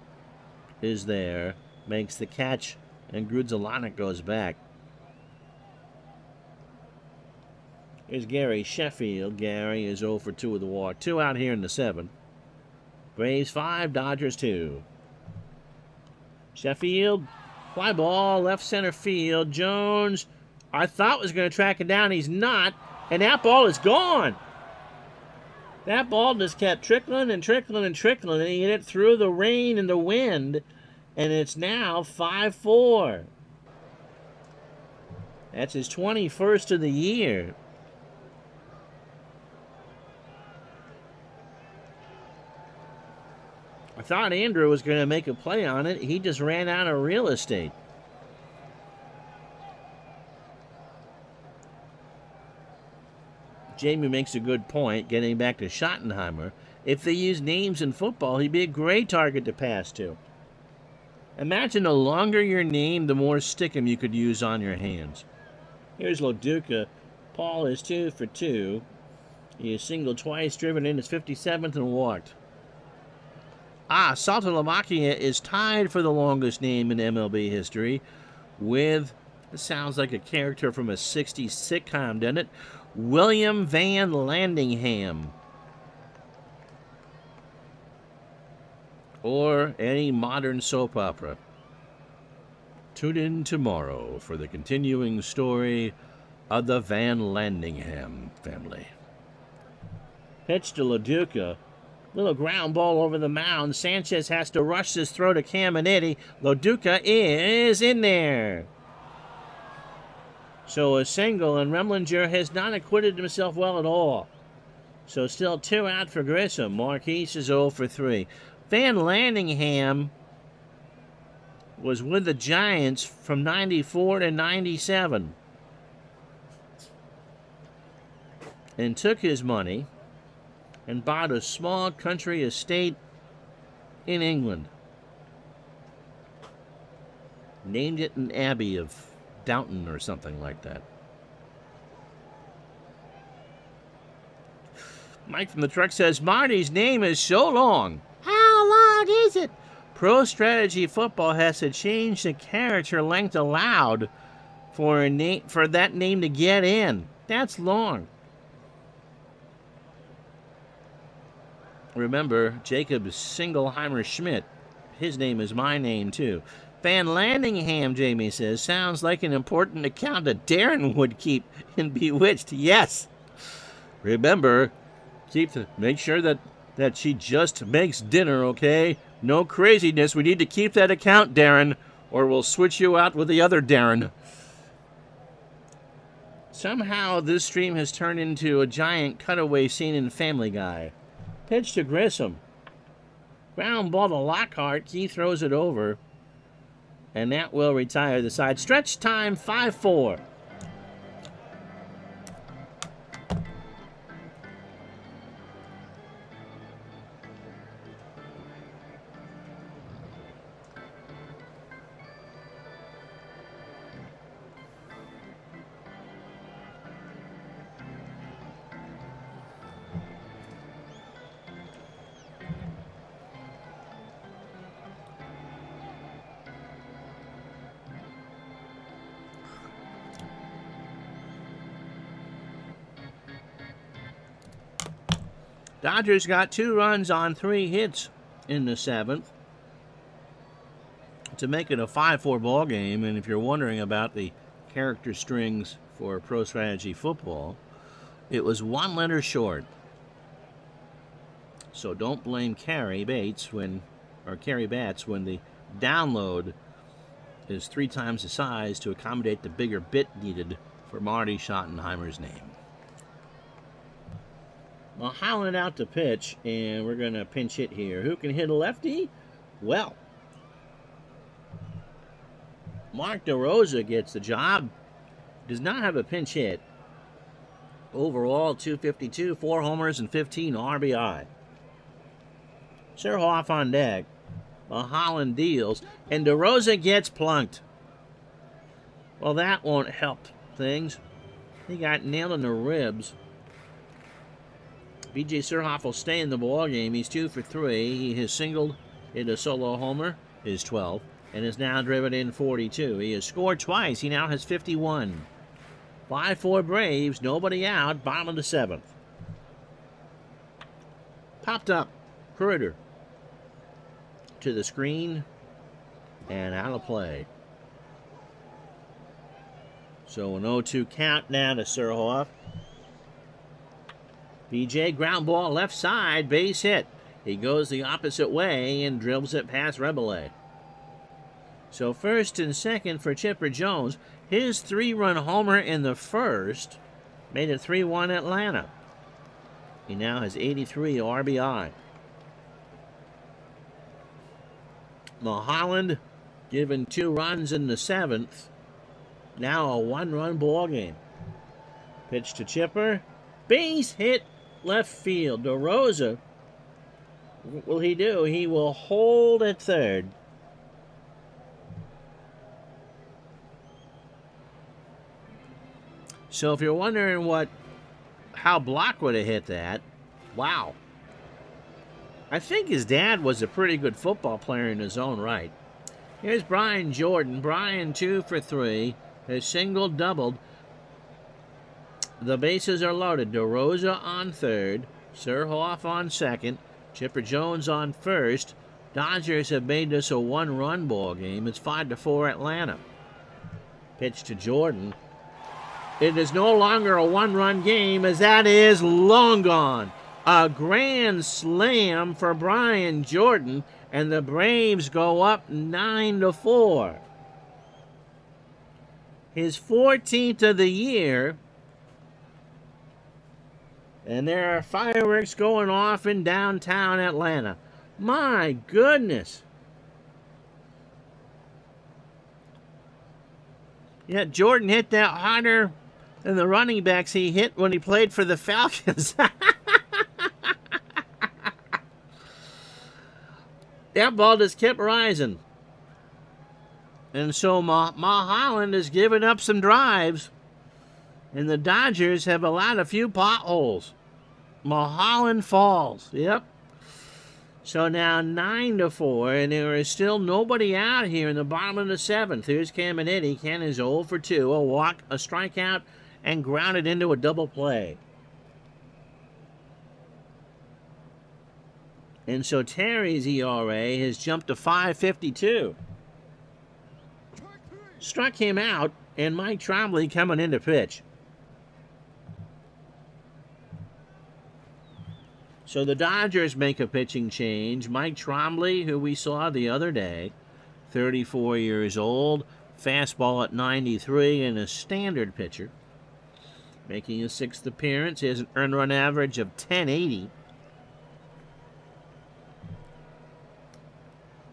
is there. Makes the catch, and Grudzielanek goes back. Here's Gary Sheffield. Gary is 0 for 2 with a walk. 2 out here in the 7th. Braves 5, Dodgers 2. Sheffield, fly ball, left center field. Jones, I thought was going to track it down. He's not. And that ball is gone. That ball just kept trickling and trickling and trickling. And he hit it through the rain and the wind. And it's now 5-4. That's his 21st of the year. I thought Andrew was going to make a play on it. He just ran out of real estate. Jamie makes a good point, getting back to Schottenheimer. If they use names in football, he'd be a great target to pass to. Imagine the longer your name, the more stickum you could use on your hands. Here's LaDuca. Paul is 2 for 2. He has singled twice, driven in his 57th, and walked. Saltalamacchia is tied for the longest name in MLB history with, it sounds like a character from a 60s sitcom, doesn't it? William Van Landingham. Or any modern soap opera. Tune in tomorrow for the continuing story of the Van Landingham family. Pitch to LaDuca. Little ground ball over the mound. Sanchez has to rush this throw to Caminiti. LaDuca is in there. So a single, and Remlinger has not acquitted himself well at all. So still 2 out for Grissom. Marquise is 0 for 3. Van Landingham was with the Giants from 94 to 97. And took his money and bought a small country estate in England. Named it an Abbey of Downton or something like that. Mike from the truck says, Marty's name is so long. How long is it? Pro Strategy Football has to change the character length allowed for that name to get in. That's long. Remember, Jacob Singleheimer Schmidt. His name is my name, too. Van Landingham, Jamie says, sounds like an important account that Darren would keep in Bewitched. Yes. Remember, make sure that she just makes dinner, okay? No craziness. We need to keep that account, Darren, or we'll switch you out with the other Darren. Somehow, this stream has turned into a giant cutaway scene in Family Guy. Pitch to Grissom. Ground ball to Lockhart. He throws it over. And that will retire the side. Stretch time, 5-4. Dodgers got 2 runs on 3 hits in the 7th to make it a 5-4 ball game. And if you're wondering about the character strings for Pro Strategy Football, it was 1 letter short. So don't blame Carrie Batts when the download is 3 times the size to accommodate the bigger bit needed for Marty Schottenheimer's name. Well, Holland out to pitch, and we're going to pinch hit here. Who can hit a lefty? Well, Mark DeRosa gets the job. Does not have a pinch hit. Overall, 252, 4 homers, and 15 RBI. Surhoff on deck. Well, Holland deals, and DeRosa gets plunked. Well, that won't help things. He got nailed in the ribs. B.J. Surhoff will stay in the ball game. He's 2 for 3. He has singled, hit a solo homer, his 12, and has now driven in 42. He has scored twice. He now has 51. 5-4 Braves. Nobody out. Bottom of the 7th. Popped up. Critter to the screen and out of play. So an 0-2 count now to Surhoff. BJ, ground ball left side, base hit. He goes the opposite way and dribbles it past Rebele. So first and second for Chipper Jones. His 3-run homer in the first made it 3-1 Atlanta. He now has 83 RBI. Mulholland given 2 runs in the 7th. Now a 1-run ball game. Pitch to Chipper. Base hit left field. DeRosa, what will he do? He will hold at third. So if you're wondering how Block would have hit that, wow. I think his dad was a pretty good football player in his own right. Here's Brian Jordan. Brian 2 for 3. Has single-doubled. The bases are loaded. DeRosa on third. Surhoff on second. Chipper Jones on first. Dodgers have made this a one-run ball game. It's 5-4 Atlanta. Pitch to Jordan. It is no longer a one-run game, as that is long gone. A grand slam for Brian Jordan, and the Braves go up 9-4. His 14th of the year, and there are fireworks going off in downtown Atlanta. My goodness. Yeah, Jordan hit that harder than the running backs he hit when he played for the Falcons. That ball just kept rising. And so Mulholland has given up some drives, and the Dodgers have allowed a few potholes. Mulholland falls. Yep. So now 9-4, and there is still nobody out here in the bottom of the 7th. Here's Caminiti. Ken is 0 for 2. A walk, a strikeout, and grounded into a double play. And so Terry's ERA has jumped to 5.52. Struck him out, and Mike Trombley coming in to pitch. So the Dodgers make a pitching change. Mike Trombley, who we saw the other day, 34 years old, fastball at 93, and a standard pitcher. Making his 6th appearance. He has an earned run average of 1080.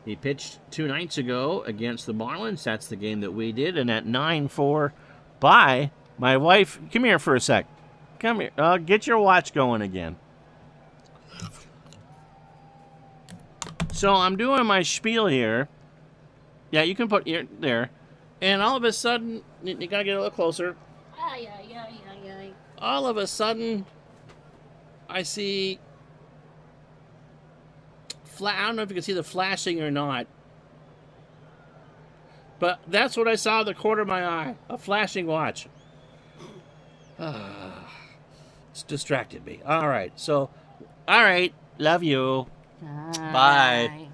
He pitched 2 nights ago against the Marlins. That's the game that we did. And at 9-4 by my wife. Come here for a sec. Come here. Get your watch going again. So I'm doing my spiel here. Yeah, you can put it there. And all of a sudden, you got to get a little closer. All of a sudden, I see... I don't know if you can see the flashing or not. But that's what I saw at the corner of my eye. A flashing watch. It's distracted me. All right. So, all right. Love you. Bye.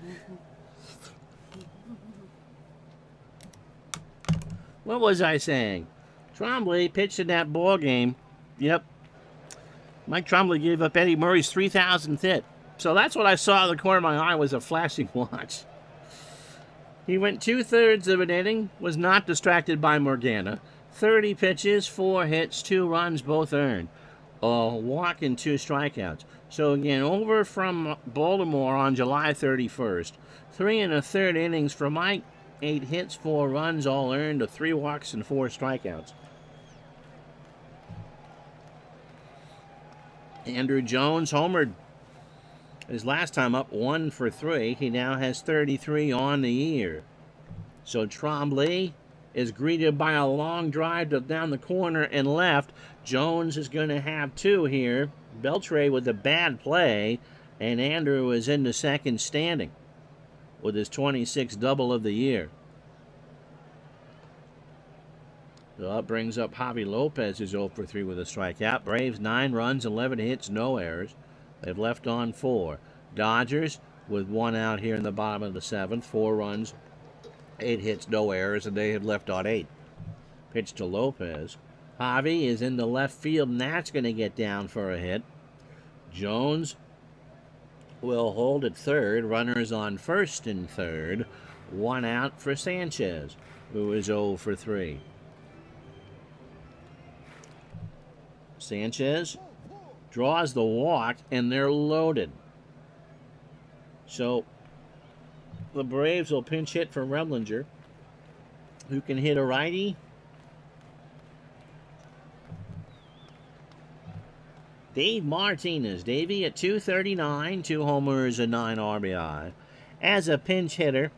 What was I saying? Trombley pitched in that ball game. Yep. Mike Trombley gave up Eddie Murray's 3,000th hit. So that's what I saw in the corner of my eye was a flashing watch. He went 2/3 of an inning, was not distracted by Morgana. 30 pitches, 4 hits, 2 runs, both earned. A walk and 2 strikeouts. So again, over from Baltimore on July 31st. 3 1/3 innings for Mike. 8 hits, 4 runs, all earned, 3 walks and 4 strikeouts. Andrew Jones homered his last time up 1 for 3. He now has 33 on the year. So Trombley is greeted by a long drive down the corner and left. Jones is going to have 2 here. Beltre with a bad play. And Andrew is in the second standing with his 26th double of the year. So that brings up Javi Lopez, who's 0 for 3 with a strikeout. Braves 9 runs, 11 hits, no errors. They've left on 4. Dodgers with 1 out here in the bottom of the 7th. 4 runs, 8 hits, no errors, and they have left on 8. Pitch to Lopez. Javi is in the left field, and that's going to get down for a hit. Jones will hold at third. Runners on first and third. 1 out for Sanchez, who is 0 for 3. Sanchez draws the walk, and they're loaded. So the Braves will pinch hit for Remlinger, who can hit a righty. Dave Martinez. Davey at 239, 2 homers and 9 RBI. As a pinch hitter,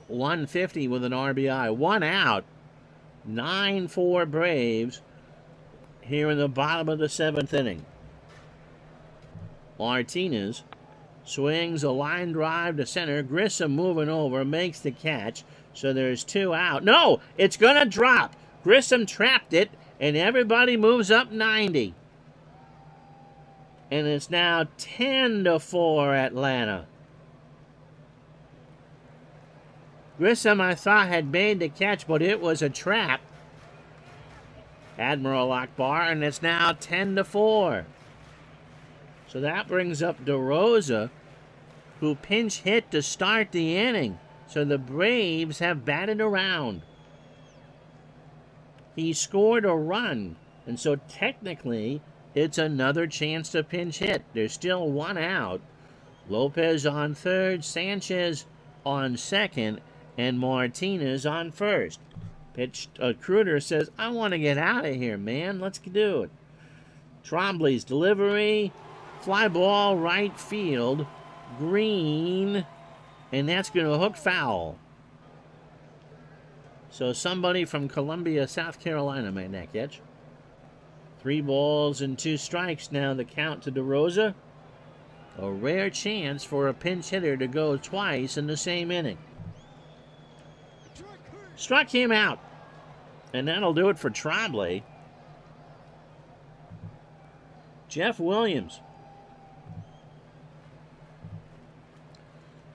150 with an RBI. 1 out. 9-4 Braves here in the bottom of the 7th inning. Martinez Swings a line drive to center. Grissom moving over, makes the catch. So there's 2 out. No, it's going to drop. Grissom trapped it, and everybody moves up 90. And it's now 10-4 Atlanta. Grissom, I thought, had made the catch, but it was a trap. Admiral Akbar, and it's now 10-4. So that brings up DeRosa, who pinch hit to start the inning. So the Braves have batted around. He scored a run, and so technically it's another chance to pinch hit. There's still 1 out. Lopez on third, Sanchez on second, and Martinez on first. Kruder says, I want to get out of here, man. Let's do it. Trombley's delivery, fly ball right field, Green, and that's going to hook foul. So somebody from Columbia, South Carolina made that catch. 3 balls and 2 strikes now, the count to DeRosa. A rare chance for a pinch hitter to go twice in the same inning. Struck him out. And that'll do it for Trombley. Jeff Williams.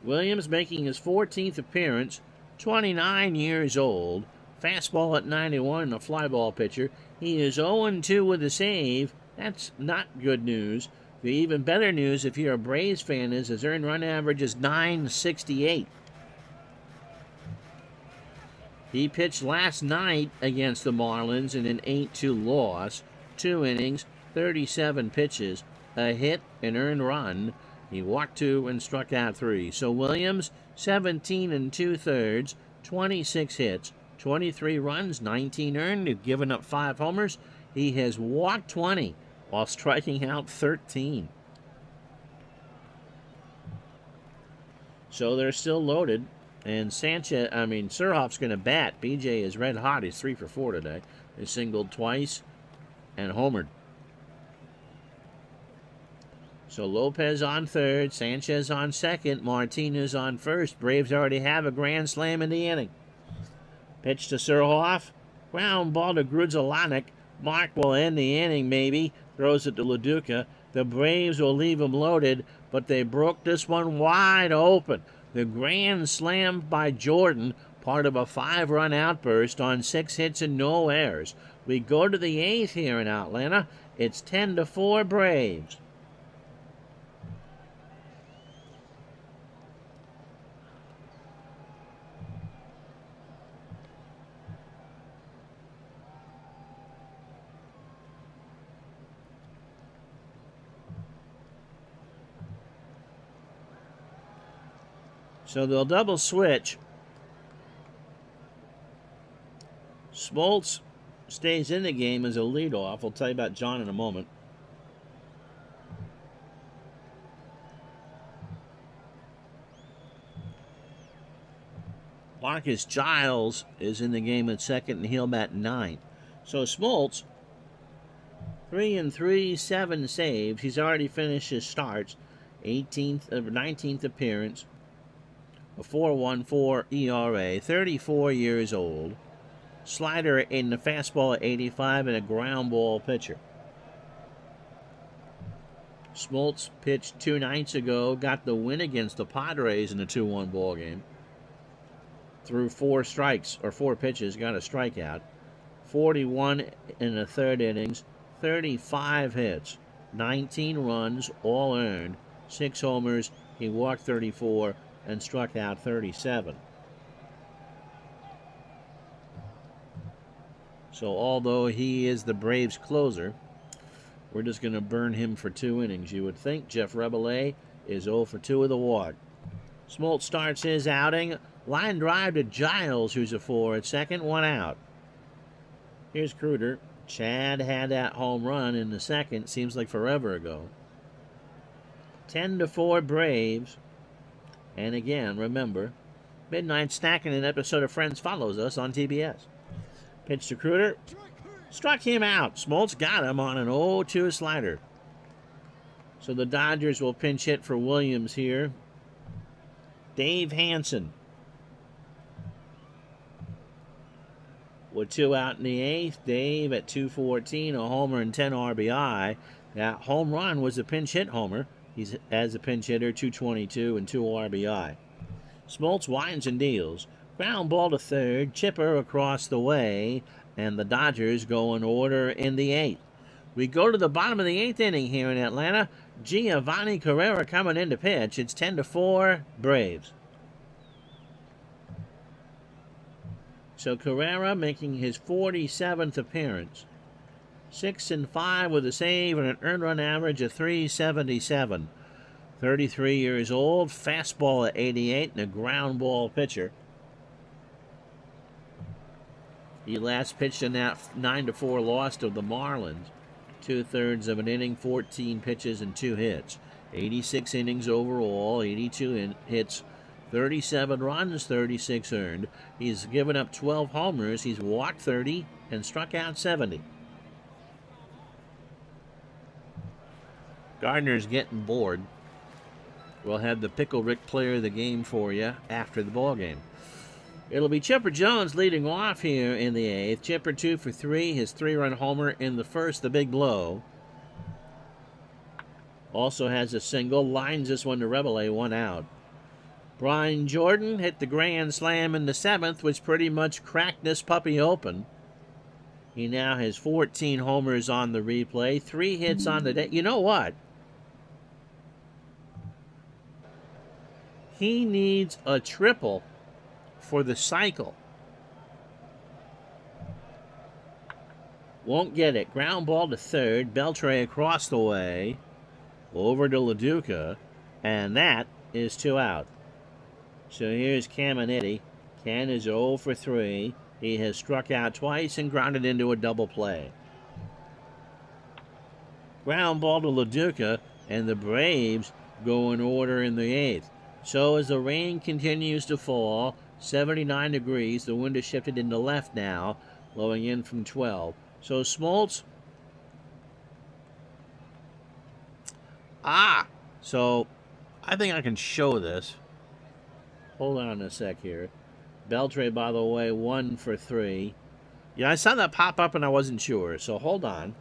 Williams making his 14th appearance, 29 years old. Fastball at 91, a fly ball pitcher. He is 0-2 with a save. That's not good news. The even better news, if you're a Braves fan, is his earned run average is .968. He pitched last night against the Marlins in an 8-2 loss. 2 innings, 37 pitches, a hit, an earned run. He walked 2 and struck out 3. So Williams, 17 2/3, 26 hits, 23 runs, 19 earned. He's given up 5 homers. He has walked 20 while striking out 13. So they're still loaded. And Surhoff's going to bat. BJ is red hot. He's 3 for 4 today. He singled twice and homered. So Lopez on third, Sanchez on second, Martinez on first. Braves already have a grand slam in the inning. Pitch to Surhoff. Ground ball to Grudzielanek. Mark will end the inning, maybe. Throws it to LaDuca. The Braves will leave him loaded, but they broke this one wide open. The grand slam by Jordan, part of a 5-run outburst on 6 hits and no errors. We go to the 8th here in Atlanta. It's 10-4 Braves. So they'll double switch. Smoltz stays in the game as a leadoff. I'll tell you about John in a moment. Marcus Giles is in the game at second, and he'll bat 9th. So Smoltz, 3-3, 7 saves. He's already finished his starts. 19th appearance. A 4.14 ERA, 34 years old. Slider in the fastball at 85 and a ground ball pitcher. Smoltz pitched 2 nights ago, got the win against the Padres in the 2-1 ball game. Threw 4 pitches, got a strikeout. 41 in the 3rd innings, 35 hits, 19 runs, all earned, 6 homers. He walked 34 and struck out 37. So although he is the Braves closer, we're just going to burn him for 2 innings. You would think Jeff Rabelais is 0 for 2 with a walk. Smoltz starts his outing. Line drive to Giles, who's a 4 at second, 1 out. Here's Kruder. Chad had that home run in the 2nd. Seems like forever ago. 10-4 Braves. And again, remember, Midnight Snacking, an episode of Friends, follows us on TBS. Pitch to Kruder. Struck him out. Smoltz got him on an 0-2 slider. So the Dodgers will pinch hit for Williams here. Dave Hansen. With 2 out in the 8th, Dave at 214, a homer and 10 RBI. That home run was a pinch hit homer. He's as a pinch hitter, 222 and 2 RBI. Smoltz winds and deals. Ground ball to third, chipper across the way, and the Dodgers go in order in the 8th. We go to the bottom of the 8th inning here in Atlanta. Giovanni Carrera coming in to pitch. It's 10-4 Braves. So Carrera making his 47th appearance. 6-5 with a save and an earned run average of 377. 33 years old, fastball at 88, and a ground ball pitcher. He last pitched in that 9-4 loss to the Marlins. 2/3 of an inning, 14 pitches, and 2 hits. 86 innings overall, 82 hits, 37 runs, 36 earned. He's given up 12 homers. He's walked 30 and struck out 70. Gardner's getting bored. We'll have the Pickle Rick player of the game for you after the ball game. It'll be Chipper Jones leading off here in the 8th. Chipper 2 for 3, his 3-run homer in the first, the big blow. Also has a single, lines this one to Rebele, 1 out. Brian Jordan hit the grand slam in the 7th, which pretty much cracked this puppy open. He now has 14 homers on the replay, 3 hits on the day. You know what? He needs a triple for the cycle. Won't get it. Ground ball to third. Beltre across the way. Over to LaDuca. And that is 2 out. So here's Caminiti. Ken is 0 for 3. He has struck out twice and grounded into a double play. Ground ball to LaDuca. And the Braves go in order in the 8th. So as the rain continues to fall, 79 degrees, the wind has shifted into left now, blowing in from 12. So Smoltz. So I think I can show this. Hold on a sec here. Beltre, by the way, 1 for 3. Yeah, I saw that pop up and I wasn't sure, so hold on.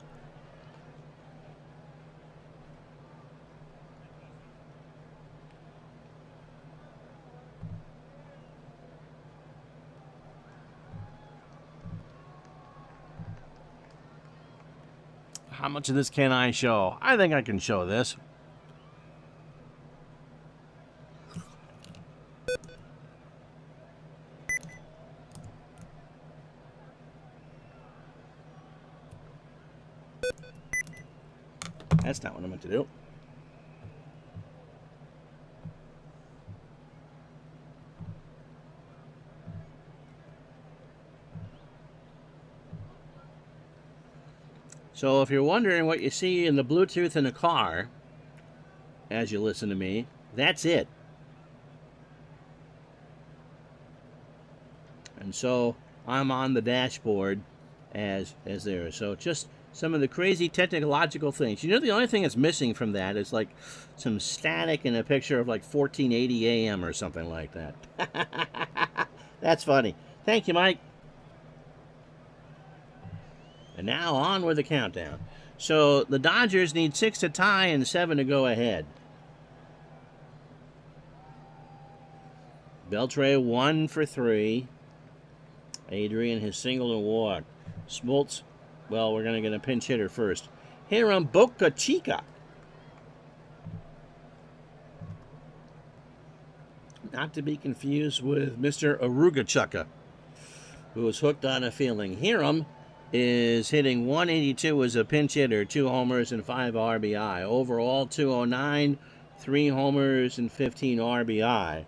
How much of this can I show? I think I can show this. That's not what I meant to do. So if you're wondering what you see in the Bluetooth in the car as you listen to me, that's it. And so I'm on the dashboard as there. So just some of the crazy technological things. You know, the only thing that's missing from that is like some static and a picture of like 1480 AM or something like that. That's funny. Thank you, Mike. And now on with the countdown. So the Dodgers need 6 to tie and 7 to go ahead. Beltre 1 for 3. Adrian has singled and walked. Smoltz, well, we're going to get a pinch hitter first. Hiram Boca Chica. Not to be confused with Mr. Arugachukka, who was hooked on a feeling. Hiram is hitting 182 as a pinch hitter, 2 homers and 5 RBI. Overall, 209, 3 homers and 15 RBI.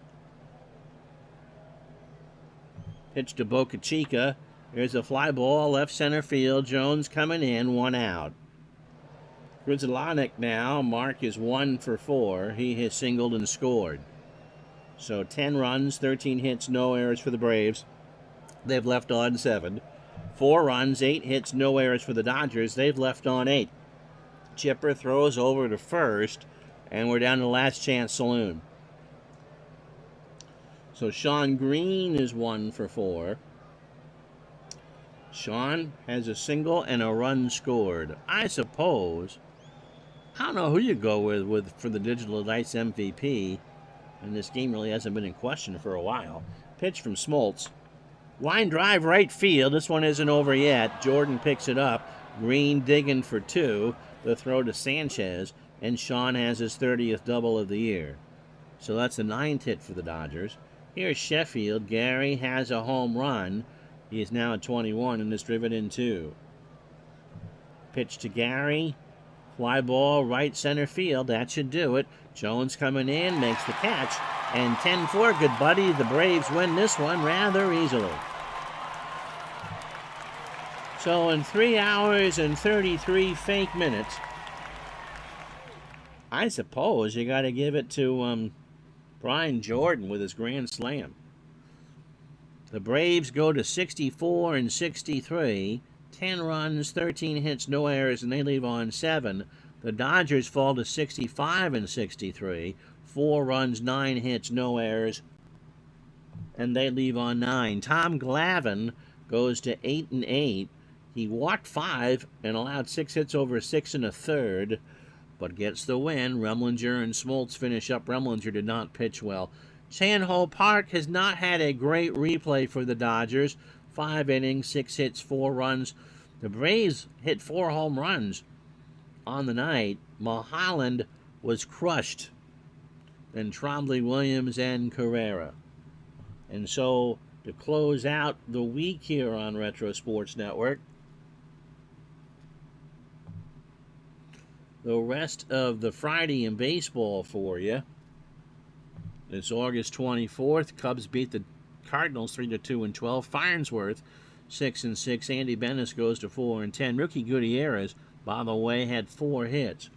Pitch to Boca Chica. Here's a fly ball, left center field. Jones coming in, 1 out. Grzelcyk now. Mark is 1 for 4. He has singled and scored. So 10 runs, 13 hits, no errors for the Braves. They've left on 7. 4 runs, 8 hits, no errors for the Dodgers. They've left on 8. Chipper throws over to first, and we're down to Last Chance Saloon. So Sean Green is 1 for 4. Sean has a single and a run scored. I suppose, I don't know who you go with for the Digital Dice MVP, and this game really hasn't been in question for a while. Pitch from Smoltz. Line drive right field. This one isn't over yet. Jordan picks it up. Green digging for 2. The throw to Sanchez, and Sean has his 30th double of the year. So that's the 9th hit for the Dodgers. Here's Sheffield. Gary has a home run. He is now at 21 and is driven in 2. Pitch to Gary. Fly ball right center field. That should do it. Jones coming in, makes the catch. And 10-4, good buddy. The Braves win this one rather easily. So in 3 hours and 33 fake minutes, I suppose you got to give it to Brian Jordan with his grand slam. The Braves go to 64 and 63, 10 runs, 13 hits, no errors, and they leave on 7. The Dodgers fall to 65 and 63, 4 runs, 9 hits, no errors, and they leave on 9. Tom Glavine goes to 8 and 8. He walked 5 and allowed 6 hits over 6 1/3, but gets the win. Remlinger and Smoltz finish up. Remlinger did not pitch well. Sanho Park has not had a great replay for the Dodgers. 5 innings, 6 hits, 4 runs. The Braves hit 4 home runs on the night. Mulholland was crushed. Then Trombley, Williams, and Carrera. And so, to close out the week here on Retro Sports Network, the rest of the Friday in baseball for you. It's August 24th. Cubs beat the Cardinals 3-2 and 12. Farnsworth 6 and 6. Andy Bennis goes to 4 and 10. Rookie Gutierrez, by the way, had 4 hits.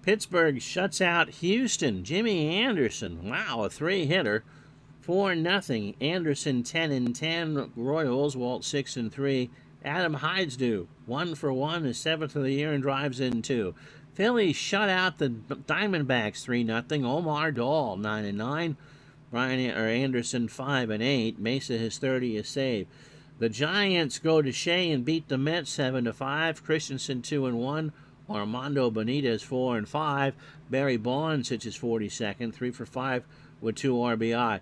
Pittsburgh shuts out Houston. Jimmy Anderson, wow, a 3-hitter. 4-0. Anderson 10 and 10. Roy Oswalt 6 and 3. Adam Heidsdew 1 for 1, his 7th of the year, and drives in 2. Phillies shut out the Diamondbacks 3-0. Omar Dahl 9 and 9. Anderson 5 and 8. Mesa his 30th save. The Giants go to Shea and beat the Mets 7-5. Christensen 2 and 1. Armando Benitez 4 and 5. Barry Bonds hits his 42nd, 3 for 5 with 2 RBI.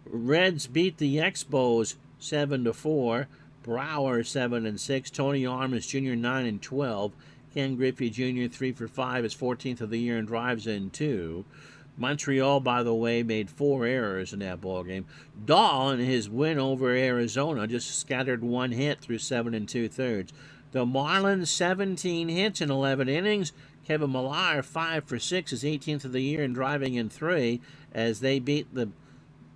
Reds beat the Expos 7-4. Brower 7 and 6. Tony Armas Jr. 9 and 12. Ken Griffey Jr. 3 for 5, his 14th of the year, and drives in 2. Montreal, by the way, made 4 errors in that ball game. Dahl, in his win over Arizona, just scattered 1 hit through 7 2/3. The Marlins 17 hits in 11 innings. Kevin Millar 5 for 6, his 18th of the year, and driving in 3 as they beat the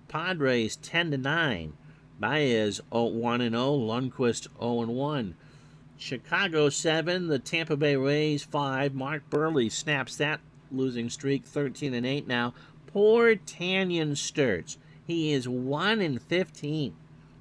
Padres 10-9. Baez 1-0, Lundqvist 0-1. Chicago 7, the Tampa Bay Rays 5. Mark Burley snaps that losing streak, 13 and 8 now. Poor Tanyan Sturtz. He is 1 and 15.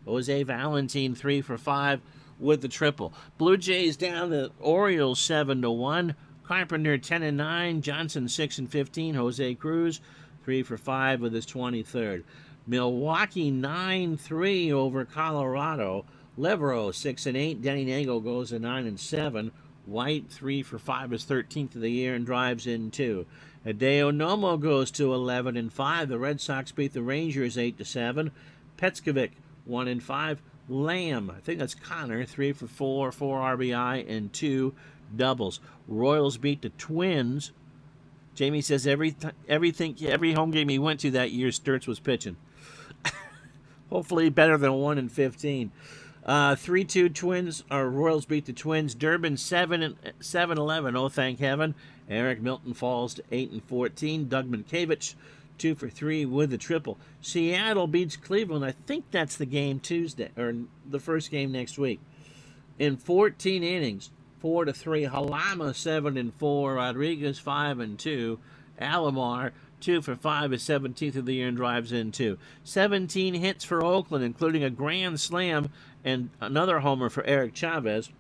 Jose Valentin 3 for 5 with the triple. Blue Jays down the Orioles 7-1. Carpenter 10 and 9. Johnson 6 and 15. Jose Cruz 3 for 5 with his 23rd. Milwaukee 9-3 over Colorado. Levero 6 and 8. Denny Nagel goes to 9 and 7. White 3 for 5, his 13th of the year, and drives in 2. Hideo Nomo goes to 11 and 5. The Red Sox beat the Rangers 8-7. Petskovic 1 and 5. Lamb, I think that's Connor, 3 for 4, 4 RBI and 2 doubles. Royals beat the Twins. Jamie says every home game he went to that year, Sturtz was pitching. Hopefully better than 1 and 15. 3-2 Twins, or Royals beat the Twins. Durbin 7-11. Oh, thank heaven. Eric Milton falls to 8 and 14. Doug Minkiewicz 2 for 3 with the triple. Seattle beats Cleveland. I think that's the game Tuesday, or the first game next week. In 14 innings, 4-3. Halama 7 and 4. Rodriguez 5 and 2. Alomar 2 for 5, his 17th of the year, and drives in 2. 17 hits for Oakland, including a grand slam And another homer for Eric Chavez.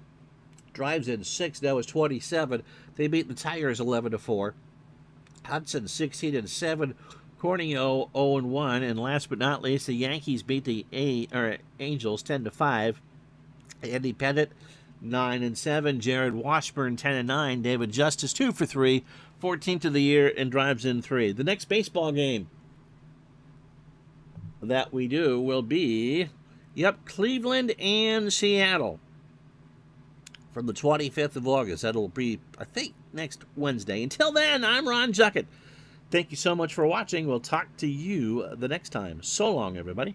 Drives in 6. That was 27. They beat the Tigers 11-4. Hudson 16-7. Corneo 0-1. And last but not least, the Yankees beat the Angels 10-5. Andy Pettit 9-7. Jared Washburn 10-9. David Justice 2 for 3. 14th of the year and drives in 3. The next baseball game that we do will be, Cleveland and Seattle from the 25th of August. That'll be, I think, next Wednesday. Until then, I'm Ron Juckett. Thank you so much for watching. We'll talk to you the next time. So long, everybody.